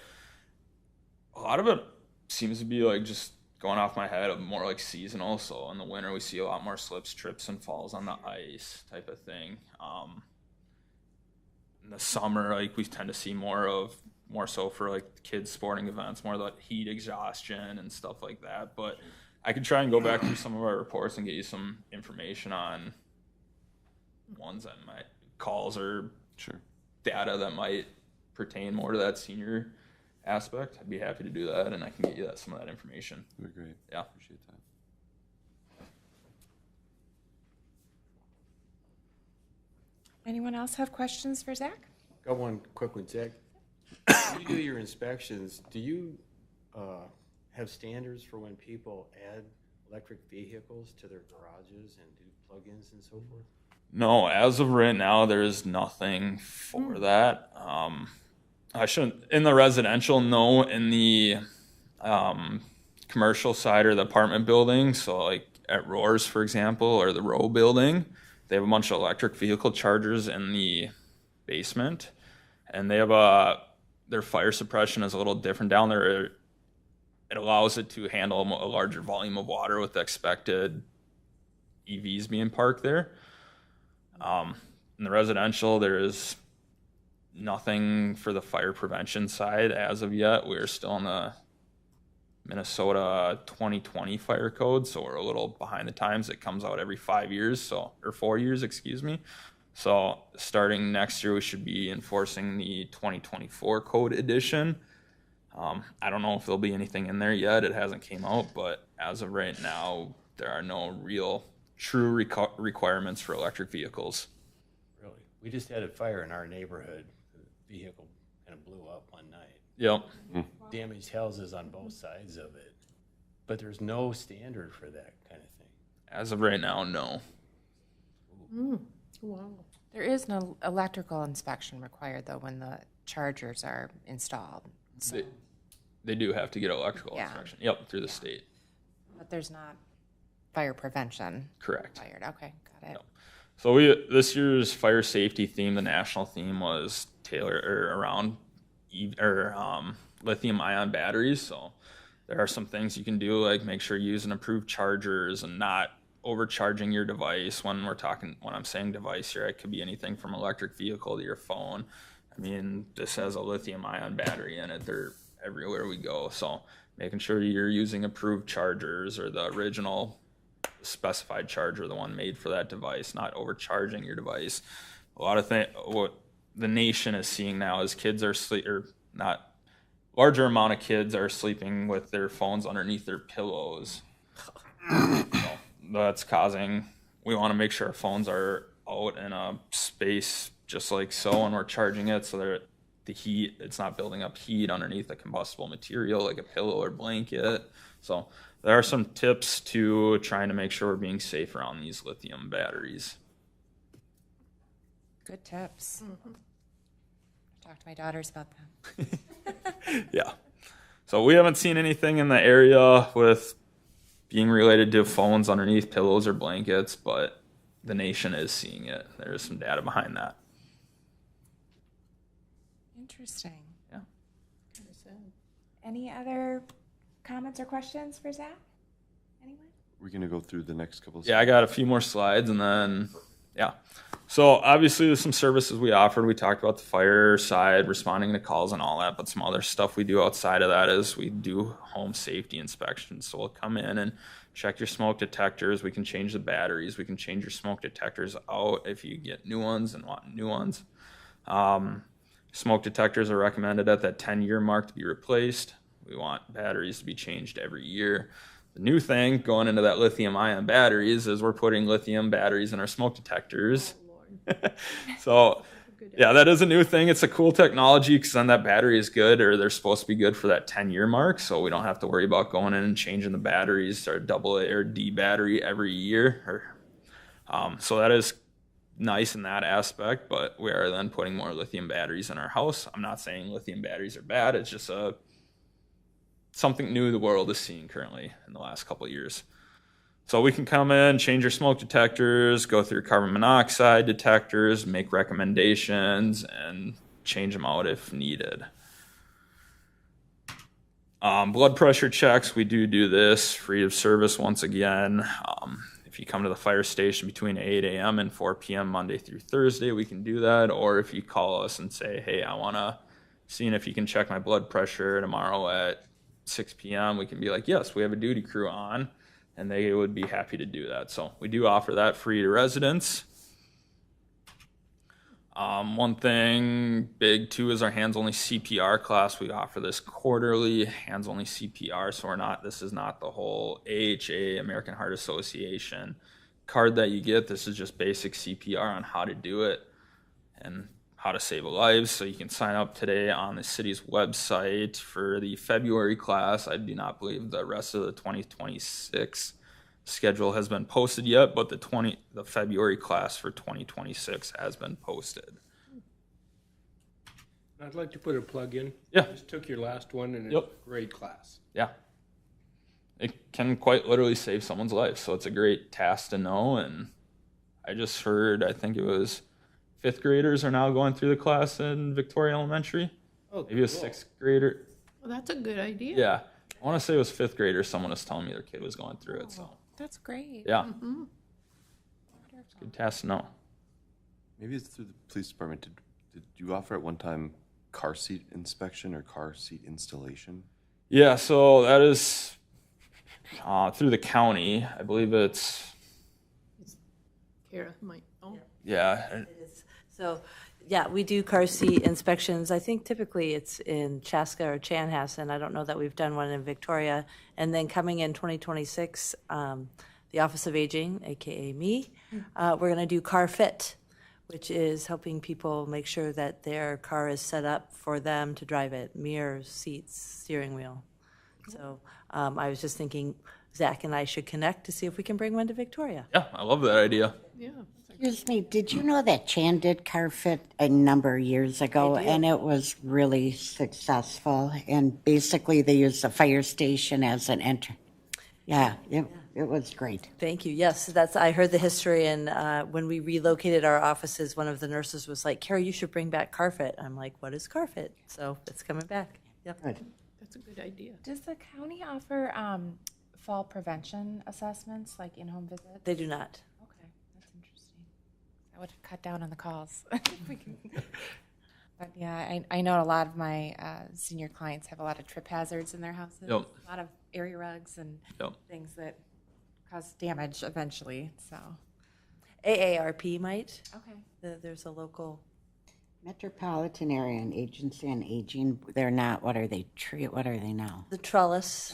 a lot of it seems to be like, just going off my head, of more like seasonal. So in the winter we see a lot more slips, trips, and falls on the ice type of thing. In the summer, like, we tend to see more so for like kids sporting events, more like heat exhaustion and stuff like that. But I could try and go back through some of our reports and get you some information on ones that might, calls or Sure. data that might pertain more to that senior aspect. I'd be happy to do that, and I can get you some of that information. That'd be great. Yeah. Appreciate that. Anyone else have questions for Zach? Got one quick one, Zach. When you do your inspections, do you have standards for when people add electric vehicles to their garages and do plug-ins and so forth? No, as of right now, there is nothing for that. I shouldn't, in the residential, no. In the commercial side or the apartment building, so like at Roars, for example, or the Row building, they have a bunch of electric vehicle chargers in the basement, and they have their fire suppression is a little different down there. It allows it to handle a larger volume of water with the expected EVs being parked there. In the residential, there is nothing for the fire prevention side as of yet. We're still in the Minnesota 2020 fire code, so we're a little behind the times. It comes out every 5 years, or 4 years, excuse me. So starting next year, we should be enforcing the 2024 code edition. I don't know if there'll be anything in there yet. It hasn't came out, but as of right now, there are no real true requirements for electric vehicles. Really? We just had a fire in our neighborhood. The vehicle kind of blew up one night. Yep. Damaged houses on both sides of it. But there's no standard for that kind of thing. As of right now, no. Wow. There is no electrical inspection required, though, when the chargers are installed. So, They do have to get electrical Yeah. inspection. Yep, through the state. but there's not fire prevention Correct. required. Okay, got it. So this year's fire safety theme, the national theme, was around lithium ion batteries. So there are some things you can do, like make sure you're using approved chargers and not overcharging your device. When I'm saying device here, it could be anything from electric vehicle to your phone. I mean, this has a lithium ion battery in it. They're everywhere we go. So making sure you're using approved chargers or the original specified charger, the one made for that device, not overcharging your device. A lot of things, what the nation is seeing now is larger amount of kids are sleeping with their phones underneath their pillows. So that's we want to make sure our phones are out in a space just like so when we're charging it, so that it's not building up heat underneath a combustible material like a pillow or blanket. So there are some tips to trying to make sure we're being safe around these lithium batteries. Good tips. Talk to my daughters about that. Yeah. So we haven't seen anything in the area with being related to phones underneath pillows or blankets, but the nation is seeing it. There is some data behind that. Interesting. Yeah. Any other comments or questions for Zach? Anyone? We're going to go through the next couple of Yeah, I got a few more slides, and then, yeah. So obviously there's some services we offered. We talked about the fire side, responding to calls and all that, but some other stuff we do outside of that is we do home safety inspections. So we'll come in and check your smoke detectors. We can change the batteries. We can change your smoke detectors out if you get new ones and want new ones. Smoke detectors are recommended at that 10-year mark to be replaced. We want batteries to be changed every year. The new thing going into that lithium-ion batteries is we're putting lithium batteries in our smoke detectors. So, yeah, that is a new thing. It's a cool technology because then that battery is good, or they're supposed to be good for that 10-year mark, so we don't have to worry about going in and changing the batteries or AA or D battery every year. So that is nice in that aspect, but we are then putting more lithium batteries in our house. I'm not saying lithium batteries are bad. It's just something new the world is seeing currently in the last couple of years. So we can come in, change your smoke detectors, go through carbon monoxide detectors, make recommendations, and change them out if needed. Blood pressure checks, we do this free of service once again. If you come to the fire station between 8 a.m. and 4 p.m. Monday through Thursday, we can do that. Or if you call us and say, hey, I want to see if you can check my blood pressure tomorrow at 6 p.m., we can be like, yes, we have a duty crew on, and they would be happy to do that. So we do offer that free to residents. One thing big too is our hands-only CPR class. We offer this quarterly, hands-only CPR. So this is not the whole AHA, American Heart Association card that you get. This is just basic CPR on how to do it and how to save lives. So you can sign up today on the city's website for the February class. I do not believe the rest of the 2026 schedule has been posted yet, but the February class for 2026 has been posted. I'd like to put a plug in. Yeah. Just took your last one and Yep. it's a great class. Yeah. It can quite literally save someone's life. So it's a great task to know. And I just heard, I think it was 5th graders are now going through the class in Victoria Elementary. Oh, Maybe a cool. 6th grader. Well, that's a good idea. Yeah. I want to say it was 5th grader. Someone was telling me their kid was going through it. So That's great. yeah. It's a good task to know. Maybe it's through the police department. Did you offer at one time car seat inspection or car seat installation? Yeah, so that is through the county. I believe it's, Kara might, oh, yeah. It is. So, yeah, we do car seat inspections. I think typically it's in Chaska or Chanhassen. I don't know that we've done one in Victoria. And then coming in 2026, the Office of Aging, AKA me, we're going to do car fit, which is helping people make sure that their car is set up for them to drive it, mirrors, seats, steering wheel. So I was just thinking Zach and I should connect to see if we can bring one to Victoria. Yeah, I love that idea. yeah. Excuse me, did you know that Chan did car fit a number of years ago, and it was really successful? And basically, they used the fire station as an entry. Yeah, it was great. Thank you. Yes, I heard the history, and when we relocated our offices, one of the nurses was like, Carrie, you should bring back CarFit. I'm like, what is CarFit? So it's coming back. Yep. Good. That's a good idea. Does the county offer fall prevention assessments, like in-home visits? They do not. Okay, that's interesting. I would cut down on the calls. We can- But yeah, I know a lot of my senior clients have a lot of trip hazards in their houses. Yep. A lot of area rugs and Yep. things that cause damage eventually, so. AARP might. Okay. There's a local. Metropolitan Area and Agency on Aging, they're not, what are they now? The trellis.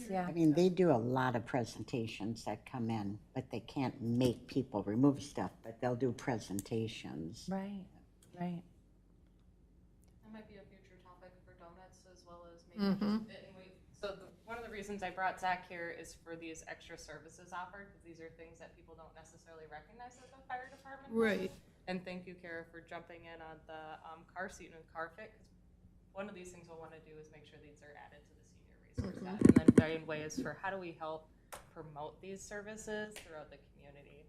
Yeah. I mean, they do a lot of presentations that come in, but they can't make people remove stuff, but they'll do presentations. Right, right. That might be a future topic for donuts as well as maybe one of the reasons I brought Zach here is for these extra services offered, because these are things that people don't necessarily recognize at the fire department. Right. And thank you, Kara, for jumping in on the car seat and car fit, because one of these things we'll want to do is make sure these are added to the senior resource guide, and then find ways for how do we help promote these services throughout the community.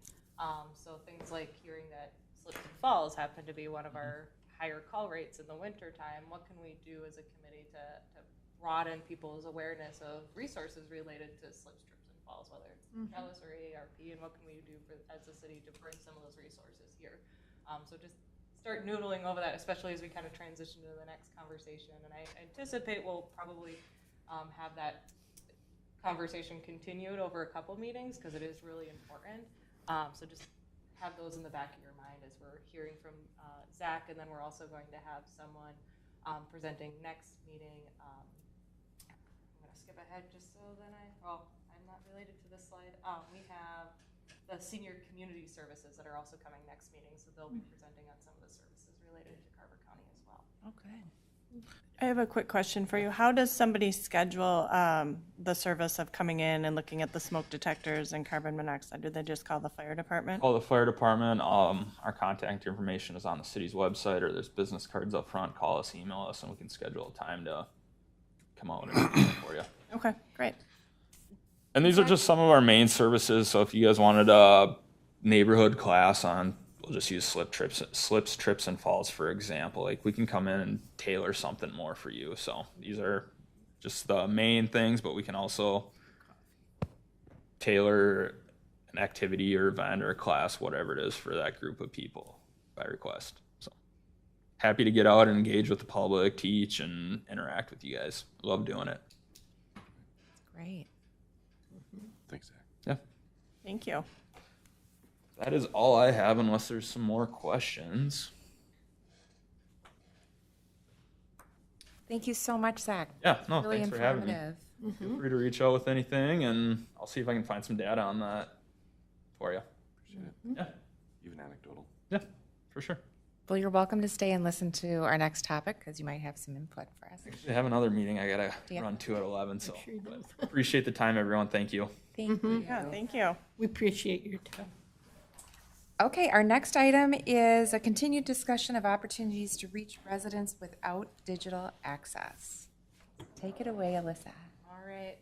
So things like hearing that slips and falls happen to be one of our higher call rates in the winter time. What can we do as a committee to broaden people's awareness of resources related to slips, trips, and falls, whether it's trellis or AARP, and what can we do as a city to bring some of those resources here? So just start noodling over that, especially as we kind of transition to the next conversation. And I anticipate we'll probably have that conversation continued over a couple meetings because it is really important. So just have those in the back of your mind as we're hearing from Zach, and then we're also going to have someone presenting next meeting. I'm going to skip ahead just so then I'm not related to this slide. We have the senior community services that are also coming next meeting, so they'll be presenting on some of the services related to Carver County as well. Okay. I have a quick question for you. How does somebody schedule the service of coming in and looking at the smoke detectors and carbon monoxide? Do they just call the fire department? Call the fire department. Our contact information is on the city's website, or there's business cards up front. Call us, email us, and we can schedule a time to come out and do it for you. Okay, great. And these are just some of our main services. So if you guys wanted a neighborhood class on, we'll just use slips, trips, and falls, for example. Like, we can come in and tailor something more for you. So these are just the main things, but we can also tailor an activity or event or a class, whatever it is, for that group of people by request. So happy to get out and engage with the public, teach, and interact with you guys. Love doing it. Great. Thanks, Zach. Yeah. Thank you. That is all I have, unless there's some more questions. Thank you so much, Zach. Yeah, no, Really thanks for having me. informative. Feel free to reach out with anything, and I'll see if I can find some data on that for you. Appreciate it. Yeah, Even anecdotal. yeah, for sure. Well, you're welcome to stay and listen to our next topic because you might have some input for us. I have another meeting I gotta Yeah. run to at 11, so sure you do. but appreciate the time, everyone. Thank you. Thank you. Yeah, thank you. We appreciate your time. Okay, our next item is a continued discussion of opportunities to reach residents without digital access. Take it away, Alyssa. All right,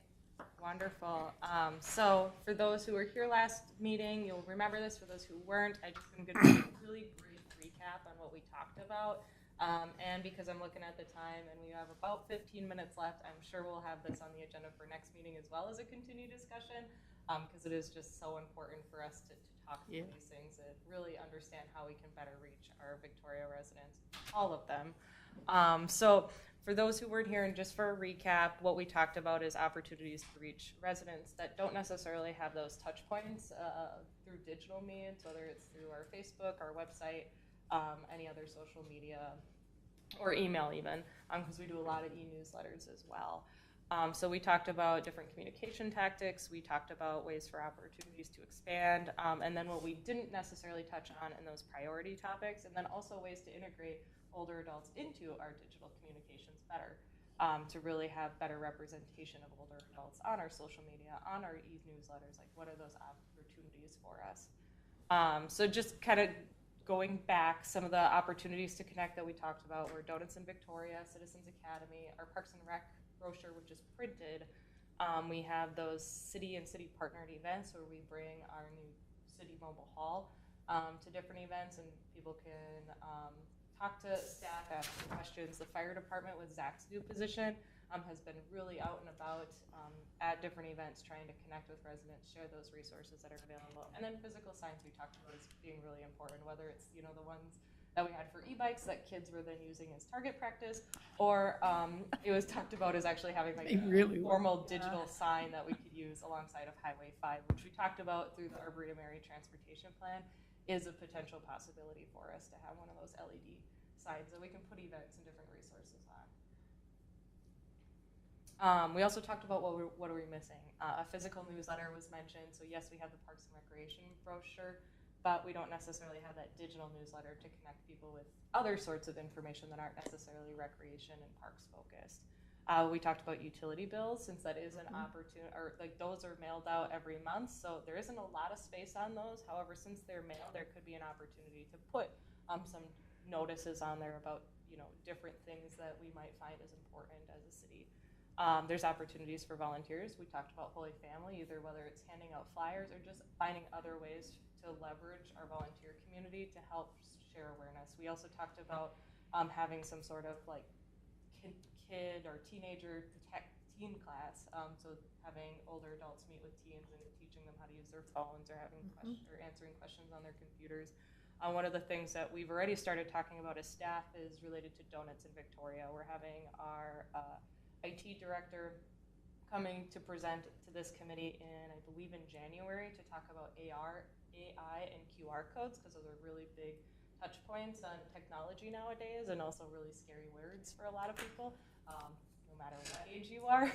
wonderful. So for those who were here last meeting, you'll remember this. For those who weren't, I just am going to do a really brief recap on what we talked about. And because I'm looking at the time and we have about 15 minutes left, I'm sure we'll have this on the agenda for next meeting as well as a continued discussion, because it is just so important for us to talk through these things and really understand how we can better reach our Victoria residents, all of them. So for those who weren't here, and just for a recap, what we talked about is opportunities to reach residents that don't necessarily have those touch points through digital means, whether it's through our Facebook, our website, any other social media, or email even, because we do a lot of e-newsletters as well. So we talked about different communication tactics, we talked about ways for opportunities to expand, and then what we didn't necessarily touch on in those priority topics, and then also ways to integrate older adults into our digital communications better, to really have better representation of older adults on our social media, on our e-newsletters, like what are those opportunities for us. So just kind of going back, some of the opportunities to connect that we talked about were Donuts in Victoria, Citizens Academy, our Parks and Rec brochure, which is printed. We have those city and city partnered events where we bring our new city mobile hall to different events, and people can talk to staff, ask questions. The fire department with Zach's new position has been really out and about at different events trying to connect with residents, share those resources that are available. And then physical signs we talked about as being really important, whether it's, you know, the ones that we had for e-bikes that kids were then using as target practice, or it was talked about as actually having like a formal digital sign that we could use alongside of Highway 5, which we talked about through the Arboretum Area Transportation Plan, is a potential possibility for us to have one of those LED signs that we can put events and different resources on. We also talked about what are we missing. A physical newsletter was mentioned, so yes, we have the Parks and Recreation brochure, but we don't necessarily have that digital newsletter to connect people with other sorts of information that aren't necessarily recreation and parks focused. We talked about utility bills, since that is an opportunity, or like those are mailed out every month, so there isn't a lot of space on those. However, since they're mailed, there could be an opportunity to put some notices on there about, you know, different things that we might find as important as a city. There's opportunities for volunteers. We talked about Holy Family, either whether it's handing out flyers or just finding other ways to leverage our volunteer community to help share awareness. We also talked about having some sort of like kid or teenager teen class, so having older adults meet with teens and teaching them how to use their phones or having or answering questions on their computers. One of the things that we've already started talking about as staff is related to Donuts in Victoria. We're having our IT director coming to present to this committee in, I believe, in January to talk about AI, and QR codes, because those are really big touch points on technology nowadays, and also really scary words for a lot of people, no matter what age you are.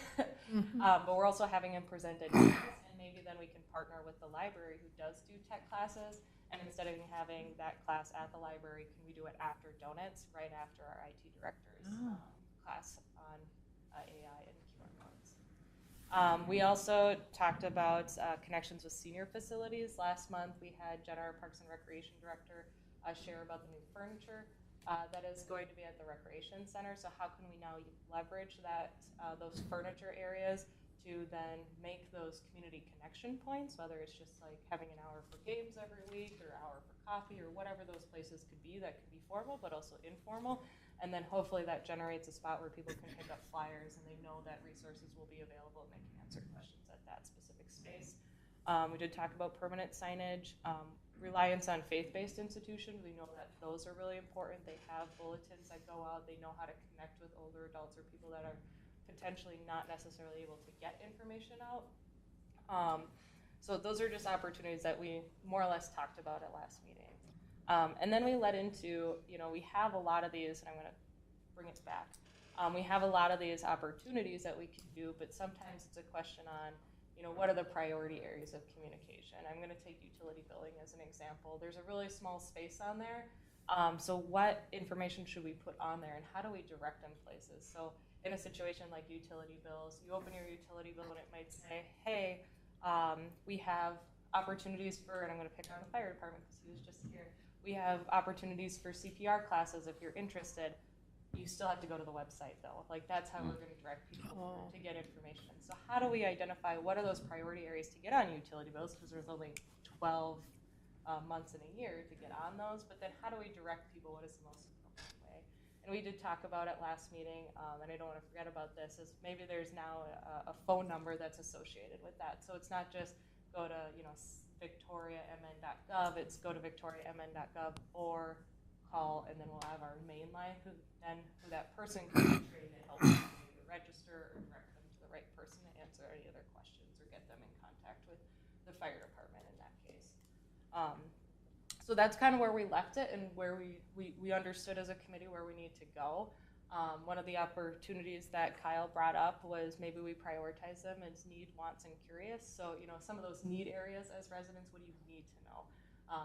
But we're also having him present at and maybe then we can partner with the library who does do tech classes, and instead of having that class at the library, can we do it after donuts, right after our IT director's class on AI and QR codes. We also talked about connections with senior facilities. Last month we had Jenna, our Parks and Recreation Director, share about the new furniture that is going to be at the Recreation Center. So how can we now leverage that those furniture areas to then make those community connection points, whether it's just like having an hour for games every week or an hour for coffee or whatever those places could be that could be formal but also informal. And then hopefully that generates a spot where people can pick up flyers and they know that resources will be available and they can answer questions at that specific space. We did talk about permanent signage, reliance on faith-based institutions. We know that those are really important. They have bulletins that go out. They know how to connect with older adults or people that are potentially not necessarily able to get information out. So those are just opportunities that we more or less talked about at last meeting. And then we led into, we have a lot of these, and I'm going to bring it back. We have a lot of these opportunities that we can do, but sometimes it's a question on, what are the priority areas of communication? I'm going to take utility billing as an example. There's a really small space on there. So what information should we put on there, and how do we direct them places? So in a situation like utility bills, you open your utility bill and it might say, hey, we have opportunities for, and I'm going to pick on the fire department because he was just here. We have opportunities for CPR classes if you're interested. You still have to go to the website though. Like that's how we're going to direct people to get information. So how do we identify what are those priority areas to get on utility bills? Because there's only 12 months in a year to get on those. But then how do we direct people? What is the most appropriate way? And we did talk about it last meeting, and I don't want to forget about this, is maybe there's now a phone number that's associated with that. So it's not just go to, victoriamn.gov, it's go to victoriamn.gov or call, and then we'll have our main line who that person can be trained to help them either register or direct them to the right person to answer any other questions or get them in contact with the fire department in that case. So that's kind of where we left it and where we understood as a committee where we need to go. One of the opportunities that Kyle brought up was maybe we prioritize them as need, wants, and curious. So, some of those need areas as residents, what do you need to know?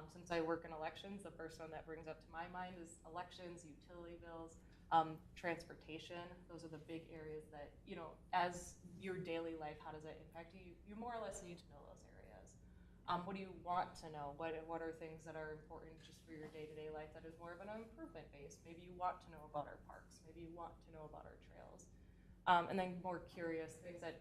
Since I work in elections, the first one that brings up to my mind is elections, utility bills, transportation. Those are the big areas that, as your daily life, how does that impact you? You more or less need to know those areas. What do you want to know? What are things that are important just for your day-to-day life that is more of an improvement base? Maybe you want to know about our parks. Maybe you want to know about our trails. And then more curious things that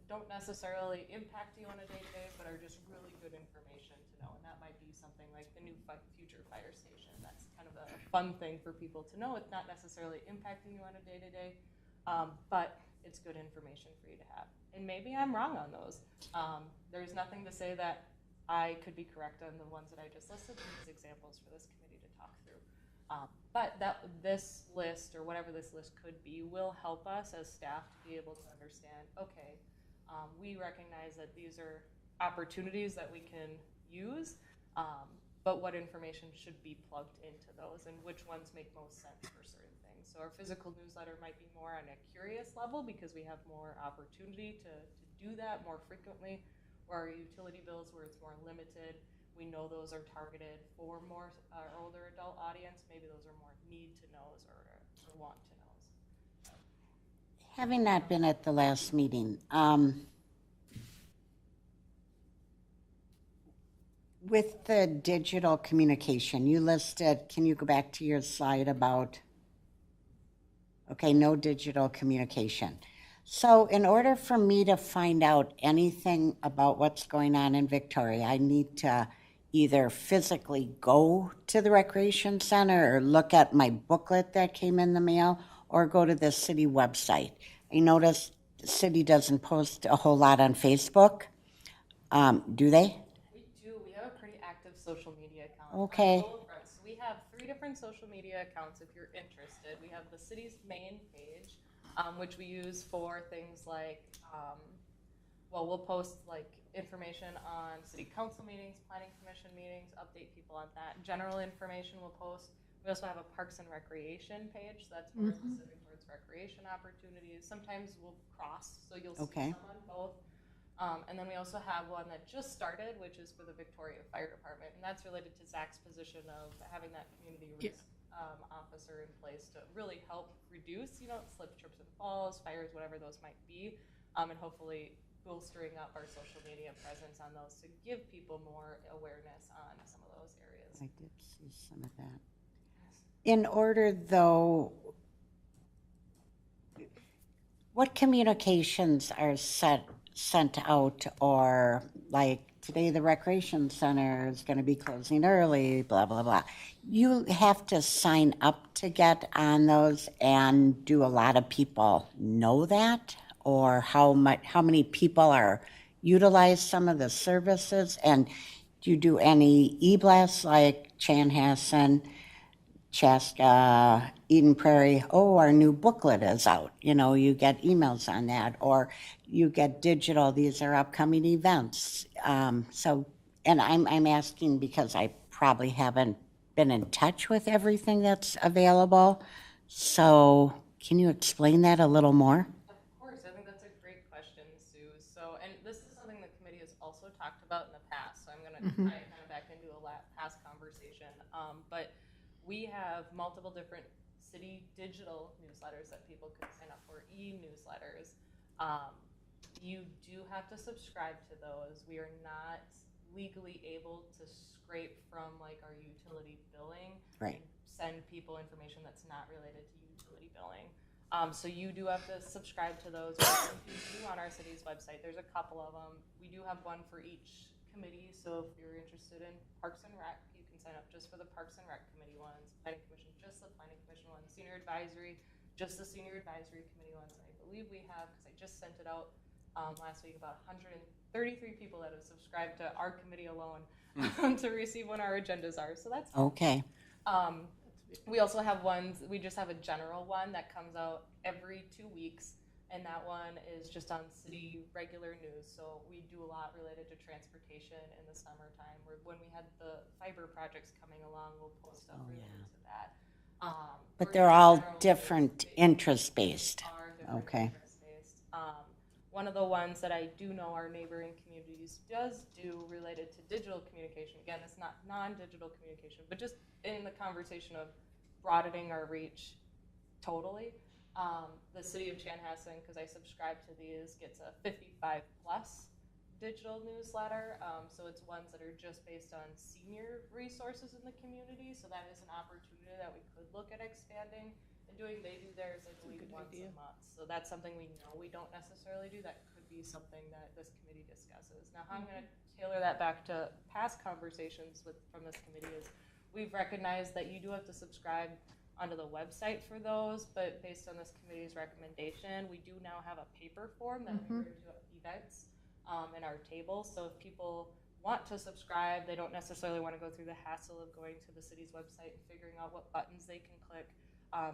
don't necessarily impact you on a day-to-day, but are just really good information to know. And that might be something like the new future fire station. That's kind of a fun thing for people to know. It's not necessarily impacting you on a day-to-day, but it's good information for you to have. And maybe I'm wrong on those. There's nothing to say that I could be correct on the ones that I just listed. These examples for this committee to talk through. But this list, or whatever this list could be, will help us as staff to be able to understand, okay, we recognize that these are opportunities that we can use, but what information should be plugged into those and which ones make most sense for certain things. So our physical newsletter might be more on a curious level because we have more opportunity to do that more frequently, or our utility bills where it's more limited. We know those are targeted for more older adult audience. Maybe those are more need to knows or want to knows. Having not been at the last meeting, with the digital communication, you listed, can you go back to your slide about, okay, no digital communication. So in order for me to find out anything about what's going on in Victoria, I need to either physically go to the recreation center or look at my booklet that came in the mail or go to the city website. I noticed the city doesn't post a whole lot on Facebook. Do they? We do. We have a pretty active social media account. Okay. So we have 3 different social media accounts if you're interested. We have the city's main page. which we use for things like, well, we'll post like information on city council meetings, planning commission meetings, update people on that. General information we'll post. We also have a Parks and Recreation page, so that's more specific towards recreation opportunities. Sometimes we'll cross, so you'll see some on both. And then we also have one that just started, which is for the Victoria Fire Department, and that's related to Zach's position of having that community risk officer in place to really help reduce, slips, trips, and falls, fires, whatever those might be, and hopefully bolstering up our social media presence on those to give people more awareness on some of those areas. I did see some of that. In order, though, what communications are sent out, or like today the recreation center is going to be closing early, blah, blah, blah. You have to sign up to get on those, and do a lot of people know that? Or how many people are utilize some of the services? And do you do any e-blasts like Chanhassen, Chaska, Eden Prairie? Oh, our new booklet is out. You get emails on that, or you get digital. These are upcoming events. And I'm asking because I probably haven't been in touch with everything that's available. So can you explain that a little more? Talked about in the past, so I'm going to tie it kind of back into a past conversation. But we have multiple different city digital newsletters that people can sign up for, e-newsletters. You do have to subscribe to those. We are not legally able to scrape from like our utility billing and send people information that's not related to utility billing. So you do have to subscribe to those. We do on our city's website. There's a couple of them. We do have one for each committee. So if you're interested in Parks and Rec, you can sign up just for the Parks and Rec committee ones. Planning Commission, just the Planning Commission ones. Senior Advisory, just the Senior Advisory committee ones. And I believe we have, because I just sent it out last week, about 133 people that have subscribed to our committee alone to receive when our agendas are. So that's okay. We also have ones, we just have a general one that comes out every 2 weeks, and that one is just on city regular news. So we do a lot related to transportation in the summertime, where when we had the fiber projects coming along, we'll post stuff related to that. But they're all different interest-based. Okay. One of the ones that I do know our neighboring communities does do related to digital communication. Again, it's not non-digital communication, but just in the conversation of broadening our reach totally. The city of Chanhassen, because I subscribe to these, gets a 55 plus digital newsletter. So it's ones that are just based on senior resources in the community. So that is an opportunity that we could look at expanding and doing. They do theirs, I believe, once a month. So that's something we know we don't necessarily do. That could be something that this committee discusses. Now, how I'm going to tailor that back to past conversations from this committee is we've recognized that you do have to subscribe onto the website for those, but based on this committee's recommendation, we do now have a paper form that we refer to events in our table. So if people want to subscribe, they don't necessarily want to go through the hassle of going to the city's website and figuring out what buttons they can click.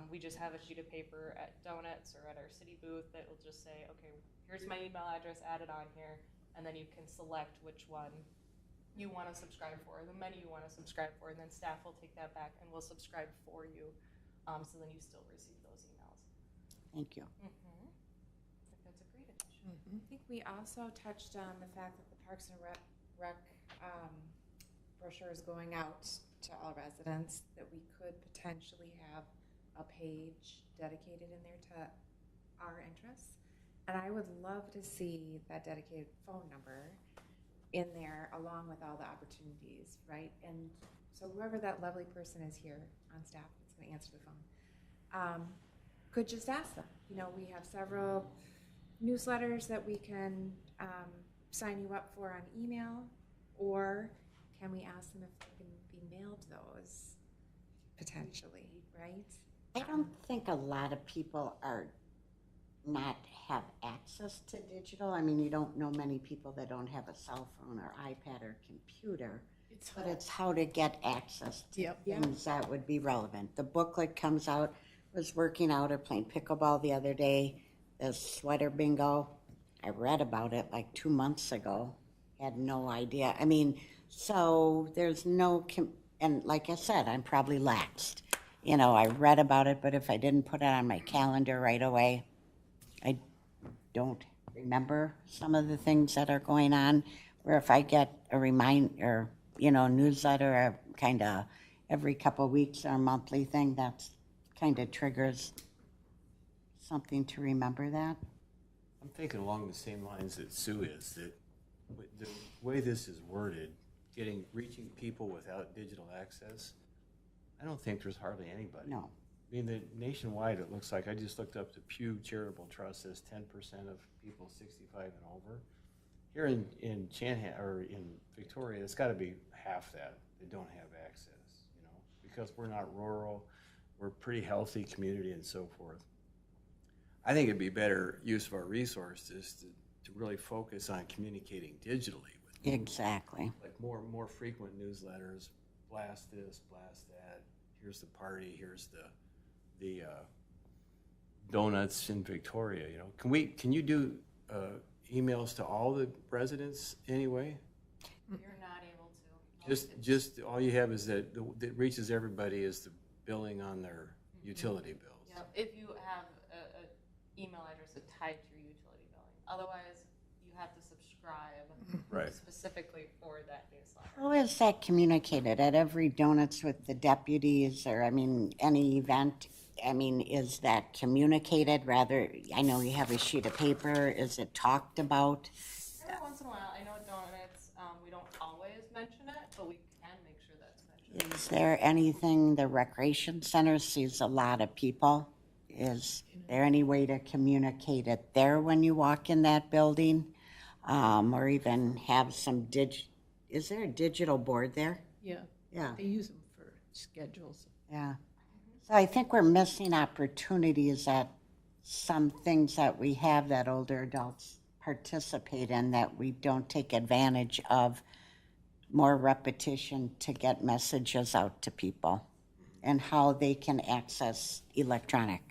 We just have a sheet of paper at donuts or at our city booth that will just say, okay, here's my email address added on here, and then you can select which one you want to subscribe for, the menu you want to subscribe for, and then staff will take that back and will subscribe for you, so then you still receive those emails. Thank you. I think that's a great addition. I think we also touched on the fact that the Parks and Rec brochure is going out to all residents, that we could potentially have a page dedicated in there to our interests. And I would love to see that dedicated phone number in there along with all the opportunities, right? And so whoever that lovely person is here on staff that's going to answer the phone, could just ask them. We have several newsletters that we can sign you up for on email, or can we ask them if they can be mailed those potentially, right? I don't think a lot of people are not have access to digital. I mean, you don't know many people that don't have a cell phone or iPad or computer, but it's how to get access to things that would be relevant. The booklet comes out was working out or playing pickleball the other day. The sweater bingo, I read about it like 2 months ago. Had no idea. I mean, so there's no, and like I said, I'm probably laxed. You know, I read about it, but if I didn't put it on my calendar right away, I don't remember some of the things that are going on. Where if I get a reminder, you know, newsletter kind of every couple of weeks or a monthly thing, that's kind of triggers something to remember that. I'm thinking along the same lines that Sue is, that the way this is worded, reaching people without digital access, I don't think there's hardly anybody. No. I mean, nationwide, it looks like, I just looked up the Pew Charitable Trust says 10% of people 65 and over. Here in Chanhassen, or in Victoria, it's got to be half that don't have access, you know, because we're not rural, we're a pretty healthy community and so forth. I think it'd be better use of our resources to really focus on communicating digitally with people. Exactly. Like more frequent newsletters, blast this, blast that. Here's the party. Here's the donuts in Victoria. You know, can you do emails to all the residents anyway? You're not able to. Just all you have is that reaches everybody is the billing on their utility bills. Yep. If you have a email address that's tied to your utility billing, otherwise you have to subscribe specifically for that newsletter. How is that communicated at every donuts with the deputies, or I mean, any event? I mean, is that communicated rather? I know you have a sheet of paper. Is it talked about? Every once in a while, I know donuts. We don't always mention it, but we can make sure that's mentioned. Is there anything, the recreation center sees a lot of people. Is there any way to communicate it there when you walk in that building? Or even have some is there a digital board there? Yeah. Yeah. They use them for schedules. Yeah. So I think we're missing opportunities at some things that we have that older adults participate in that we don't take advantage of. More repetition to get messages out to people and how they can access electronic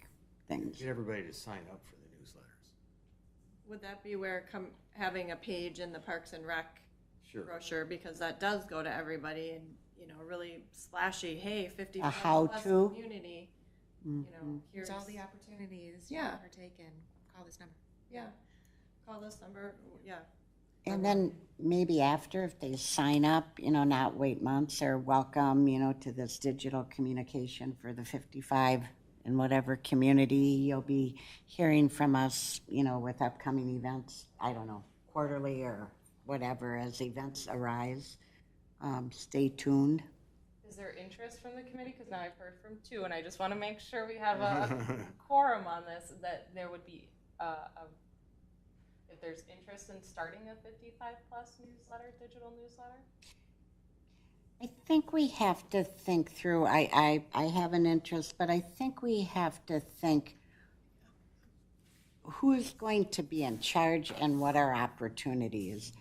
things. Get everybody to sign up for the newsletters. Would that be where having a page in the Parks and Rec Sure. brochure, because that does go to everybody, and you know, really splashy, hey, 50 A plus how-to? community, you know, here's Here's all the opportunities to Yeah. partake in. Call this number. yeah, call this number, yeah. And then maybe after, if they sign up, you know, not wait months, or welcome, you know, to this digital communication for the 55 in whatever community, you'll be hearing from us, you know, with upcoming events, I don't know, quarterly or whatever, as events arise. Stay tuned. Is there interest from the committee? Because now I've heard from two, and I just want to make sure we have a quorum on this, that there would be if there's interest in starting a 55 plus newsletter, digital newsletter. I think we have to think through, I have an interest, but I think we have to think who's going to be in charge and what are opportunities.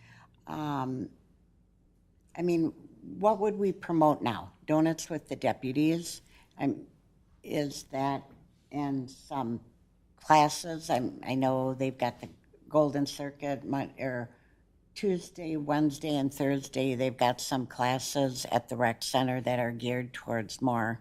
I mean, what would we promote now? Donuts with the deputies? Is that in some classes? I know they've got the Golden Circuit, or Tuesday, Wednesday, and Thursday, they've got some classes at the rec center that are geared towards more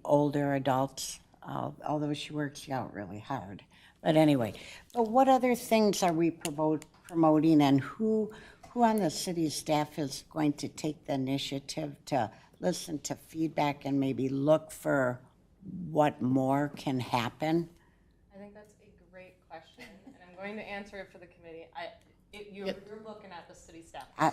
older adults, although she works out really hard. But anyway, but what other things are we promoting, and who on the city staff is going to take the initiative to listen to feedback and maybe look for what more can happen? I think that's a great question, and I'm going to answer it for the committee. You're looking at the city staff. I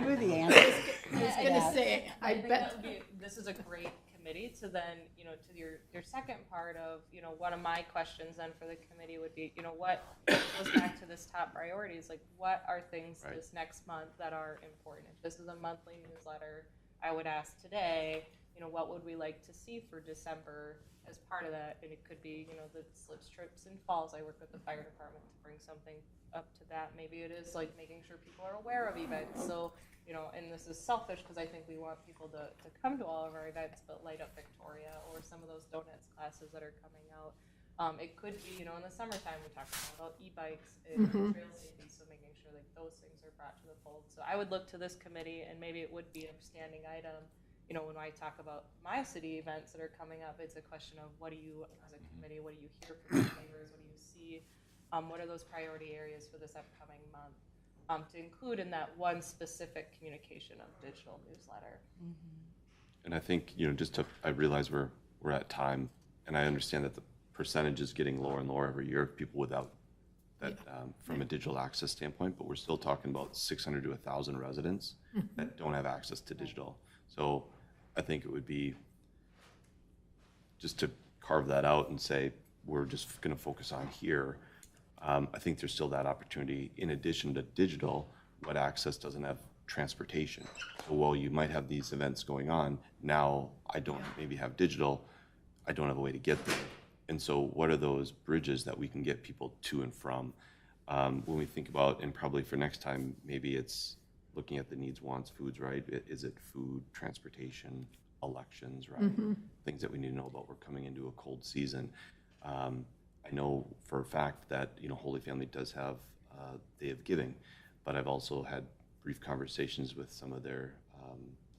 knew the answer. I was gonna say, I think bet. that would be, this is a great committee to then, you know, to your second part of, you know, one of my questions then for the committee would be, you know, what goes back to this top priorities, like what are things this next month that are important? If this is a monthly newsletter, I would ask today, you know, what would we like to see for December as part of that? And it could be, you know, the slip strips and falls. I work with the fire department to bring something up to that. Maybe it is like making sure people are aware of events. So, you know, and this is selfish because I think we want people to come to all of our events, but Light Up Victoria or some of those donuts classes that are coming out. It could be, you know, in the summertime, we talked about e-bikes and trail safety, so making sure like those things are brought to the fold. So I would look to this committee, and maybe it would be a standing item. You know, when I talk about my city events that are coming up, it's a question of what do you, as a committee, what do you hear from your neighbors, what do you see? What are those priority areas for this upcoming month? To include in that one specific communication of digital newsletter. And I think, you know, I realize we're at time, and I understand that the percentage is getting lower and lower every year of people without that, from a digital access standpoint, but we're still talking about 600 to 1,000 residents that don't have access to digital. So I think it would be just to carve that out and say, we're just going to focus on here. I think there's still that opportunity. In addition to digital, what access doesn't have transportation. So while you might have these events going on, now I don't maybe have digital, I don't have a way to get there. And so what are those bridges that we can get people to and from? When we think about, and probably for next time, maybe it's looking at the needs, wants, foods, right? Is it food, transportation, elections, right? Things that we need to know about. We're coming into a cold season. I know for a fact that, you know, Holy Family does have Day of Giving, but I've also had brief conversations with some of their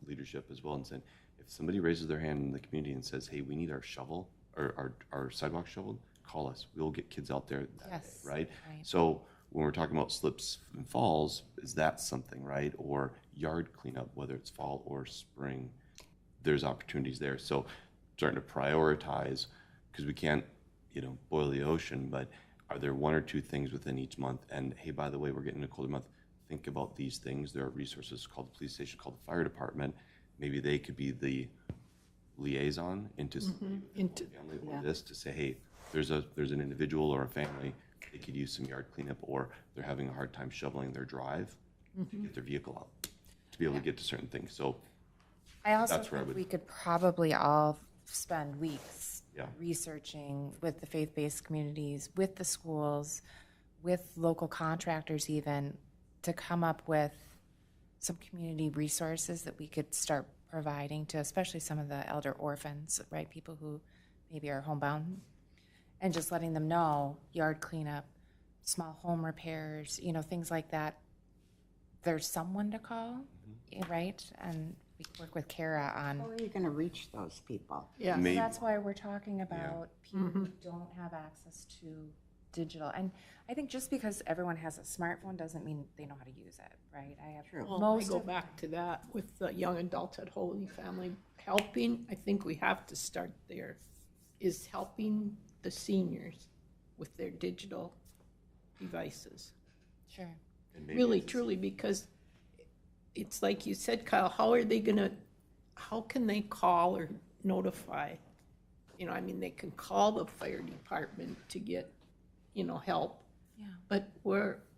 leadership as well, and said, if somebody raises their hand in the community and says, hey, we need our shovel, or our sidewalk shoveled, call us. We'll get kids out there that day, right? So when we're talking about slips and falls, is that something, right? Or yard cleanup, whether it's fall or spring, there's opportunities there. So starting to prioritize, because we can't, you know, boil the ocean, but are there one or two things within each month? And hey, by the way, we're getting a colder month. Think about these things. There are resources called the police station, called the fire department. Maybe they could be the liaison into family or this to say, hey, there's an individual or a family, they could use some yard cleanup, or they're having a hard time shoveling their drive to get their vehicle out to be able to get to certain things. So I also that's where think we could probably all spend weeks Yeah. researching with the faith-based communities, with the schools, with local contractors even, to come up with some community resources that we could start providing to especially some of the elder orphans, right? People who maybe are homebound, and just letting them know yard cleanup, small home repairs, you know, things like that. There's someone to call, right? And we work with Kara on. How are you going to reach those people? Yeah. So that's why we're talking about people who don't have access to digital. And I think just because everyone has a smartphone doesn't mean they know how to use it, right? I have Well, I go back to that with the young adults at Holy Family helping. I think we have to start there, is helping the seniors with their digital devices. Sure. Really, truly, because it's like you said, Kyle, how can they call or notify? You know, I mean, they can call the fire department to get, you know, help. Yeah. But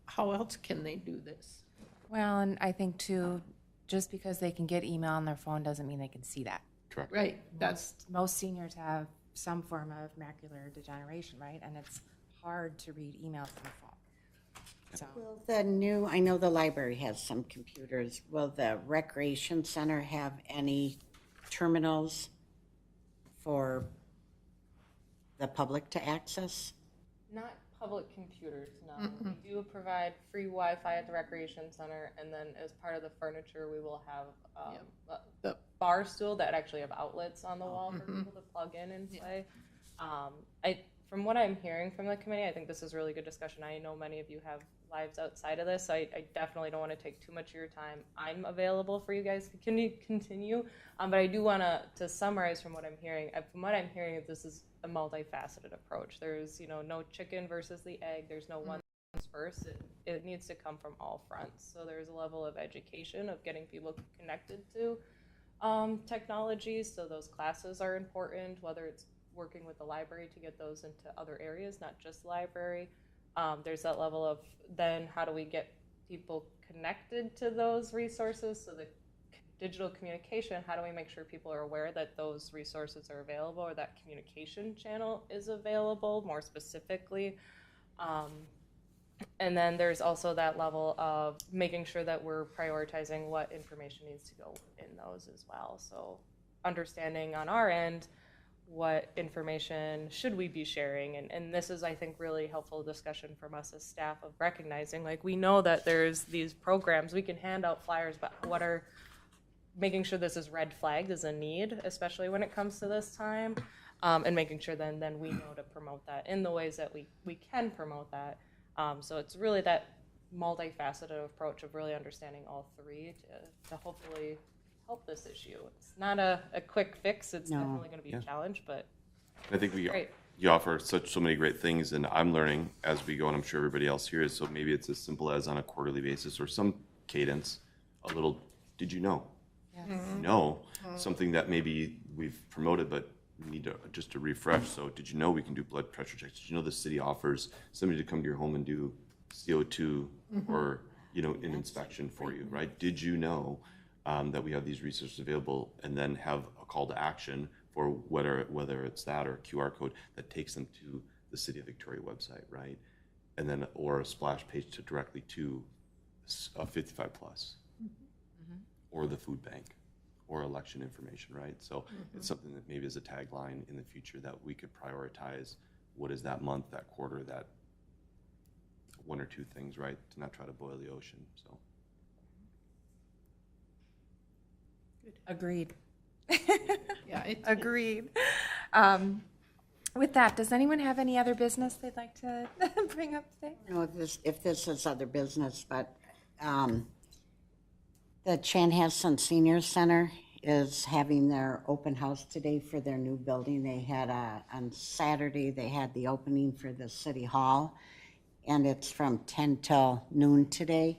how else can they do this? Well, and I think too, just because they can get email on their phone doesn't mean they can see that. Correct. Right, that's, Most seniors have some form of macular degeneration, right? And it's hard to read email from a phone. So, Will I know the library has some computers. Will the recreation center have any terminals for the public to access? Not public computers, no. We do provide free Wi-Fi at the recreation center, and then as part of the furniture, we will have the- bar stool that actually have outlets on the wall for people to plug in and play. From what I'm hearing from the committee, I think this is a really good discussion. I know many of you have lives outside of this, so I definitely don't want to take too much of your time. I'm available for you guys to continue, but I do want to summarize from what I'm hearing. From what I'm hearing, this is a multifaceted approach. There's, you know, no chicken versus the egg. There's no one first. It needs to come from all fronts. So there's a level of education of getting people connected to technologies. So those classes are important, whether it's working with the library to get those into other areas, not just library. There's that level of then how do we get people connected to those resources? So the digital communication, how do we make sure people are aware that those resources are available or that communication channel is available more specifically? And then there's also that level of making sure that we're prioritizing what information needs to go in those as well. So understanding on our end what information should we be sharing. And this is, I think, really helpful discussion from us as staff of recognizing, like, we know that there's these programs, we can hand out flyers, but what are, making sure this is red flagged as a need, especially when it comes to this time, and making sure then we know to promote that in the ways that we can promote that. So it's really that multifaceted approach of really understanding all three to hopefully help this issue. It's not a quick fix. It's definitely going to be a challenge, but I think great. you offer so many great things, and I'm learning as we go, and I'm sure everybody else here is. So maybe it's as simple as on a quarterly basis or some cadence, a little, did you know? Yes. No, something that maybe we've promoted, but need to just to refresh. So did you know we can do blood pressure checks? Did you know the city offers somebody to come to your home and do CO2 or, an inspection for you, right? Did you know that we have these resources available, and then have a call to action for whether it's that or a QR code that takes them to the City of Victoria website, right? And then, or a splash page to directly to 55 plus or the food bank or election information, right? So it's something that maybe is a tagline in the future that we could prioritize. What is that month, that quarter, that one or two things, right? To not try to boil the ocean, so. Agreed. Yeah, Agreed. With that, does anyone have any other business they'd like to bring up today? I don't know if this is other business, but the Chanhassen Senior Center is having their open house today for their new building. They had on Saturday, they had the opening for the City Hall, and it's from 10 till noon today.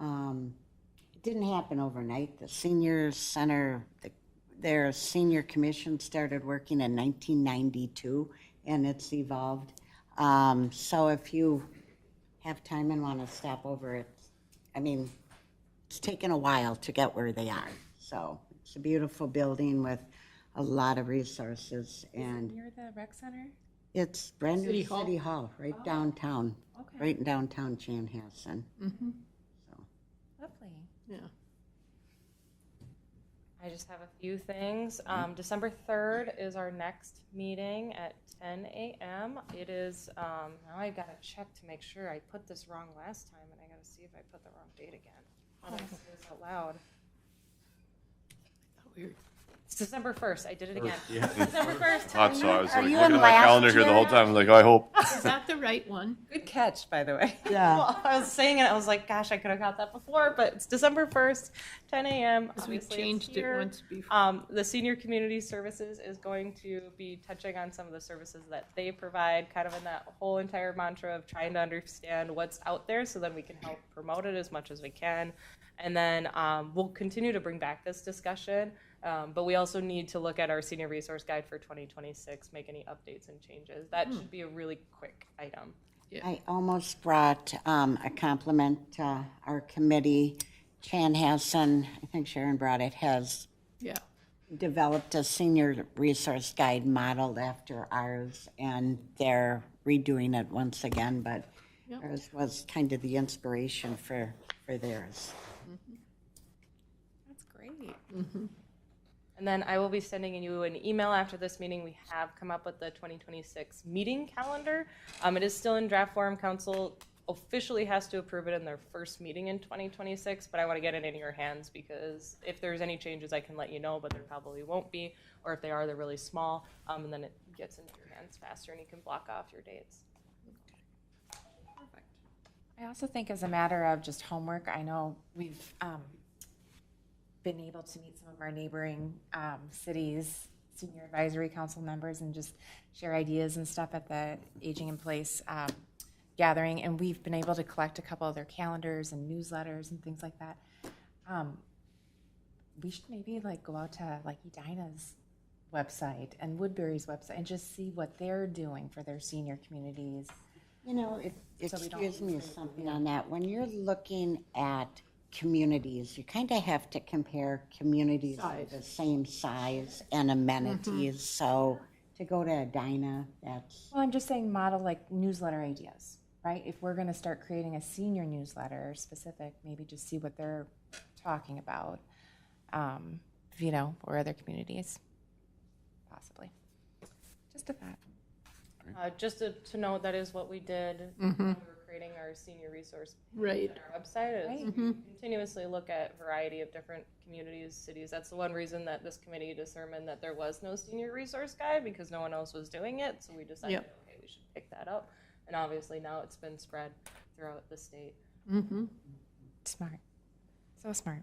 It didn't happen overnight. The Senior Center, their senior commission started working in 1992, and it's evolved. So if you have time and want to stop over, it's taken a while to get where they are. So it's a beautiful building with a lot of resources, and Near the rec center? it's brand new City Hall. City Hall, right downtown, Okay. right in downtown Chanhassen. So Lovely. Yeah. I just have a few things. December 3rd is our next meeting at 10 a.m. It is, now I gotta check to make sure I put this wrong last time, and I gotta see if I put the wrong date again. I don't say this out loud. Weird. It's December 1st. I did it again. Yeah. December 1st. Thought so. I was Are like you looking in at my last calendar here the whole year? time. I'm like, oh, I hope. Is that the right one? Good catch, by the way. yeah, Well, I was saying it. I was like, gosh, I could have got that before, but it's December 1st, 10 a.m. Because we Obviously, it's changed it here. once before. The Senior Community Services is going to be touching on some of the services that they provide, kind of in that whole entire mantra of trying to understand what's out there so then we can help promote it as much as we can. And then we'll continue to bring back this discussion, but we also need to look at our Senior Resource Guide for 2026, make any updates and changes. That should be a really quick item. I almost brought a compliment to our committee. Chanhassen, I think Sharon brought it, has Yeah. developed a senior resource guide modeled after ours, and they're redoing it once again, but Yep. ours was kind of the inspiration for theirs. That's great. And then I will be sending you an email after this meeting. We have come up with the 2026 meeting calendar. It is still in draft form. Council officially has to approve it in their first meeting in 2026, but I want to get it in your hands because if there's any changes, I can let you know, but there probably won't be. Or if they are, they're really small, and then it gets into your hands faster and you can block off your dates. Perfect. I also think as a matter of just homework, I know we've been able to meet some of our neighboring cities, senior advisory council members, and just share ideas and stuff at the Aging in Place gathering. And we've been able to collect a couple of their calendars and newsletters and things like that. We should maybe go out to Edina's website and Woodbury's website and just see what they're doing for their senior communities. You know, So we don't- excuse me, something on that. When you're looking at communities, you kind of have to compare communities of the same size and amenities. So to go to Edina, that's, Well, I'm just saying model newsletter ideas, right? If we're going to start creating a senior newsletter specific, maybe just see what they're talking about, you know, or other communities, possibly. Just a thought. Just to note, that is what we did when we were creating our senior resource Right. on our website. Is we continuously look at a variety of different communities, cities. That's the one reason that this committee determined that there was no senior resource guide, because no one else was doing it. So we decided, Yep. okay, we should pick that up. And obviously now it's been spread throughout the state. Smart. So smart.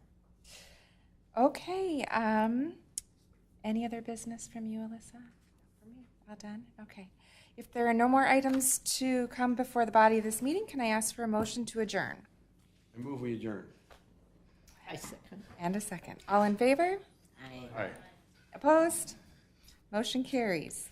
Okay. Any other business from you, Alyssa? For me? All done? Okay. If there are no more items to come before the body of this meeting, can I ask for a motion to adjourn? I move we adjourn. I second. And a second. All in favor? I All right. Opposed? Motion carries.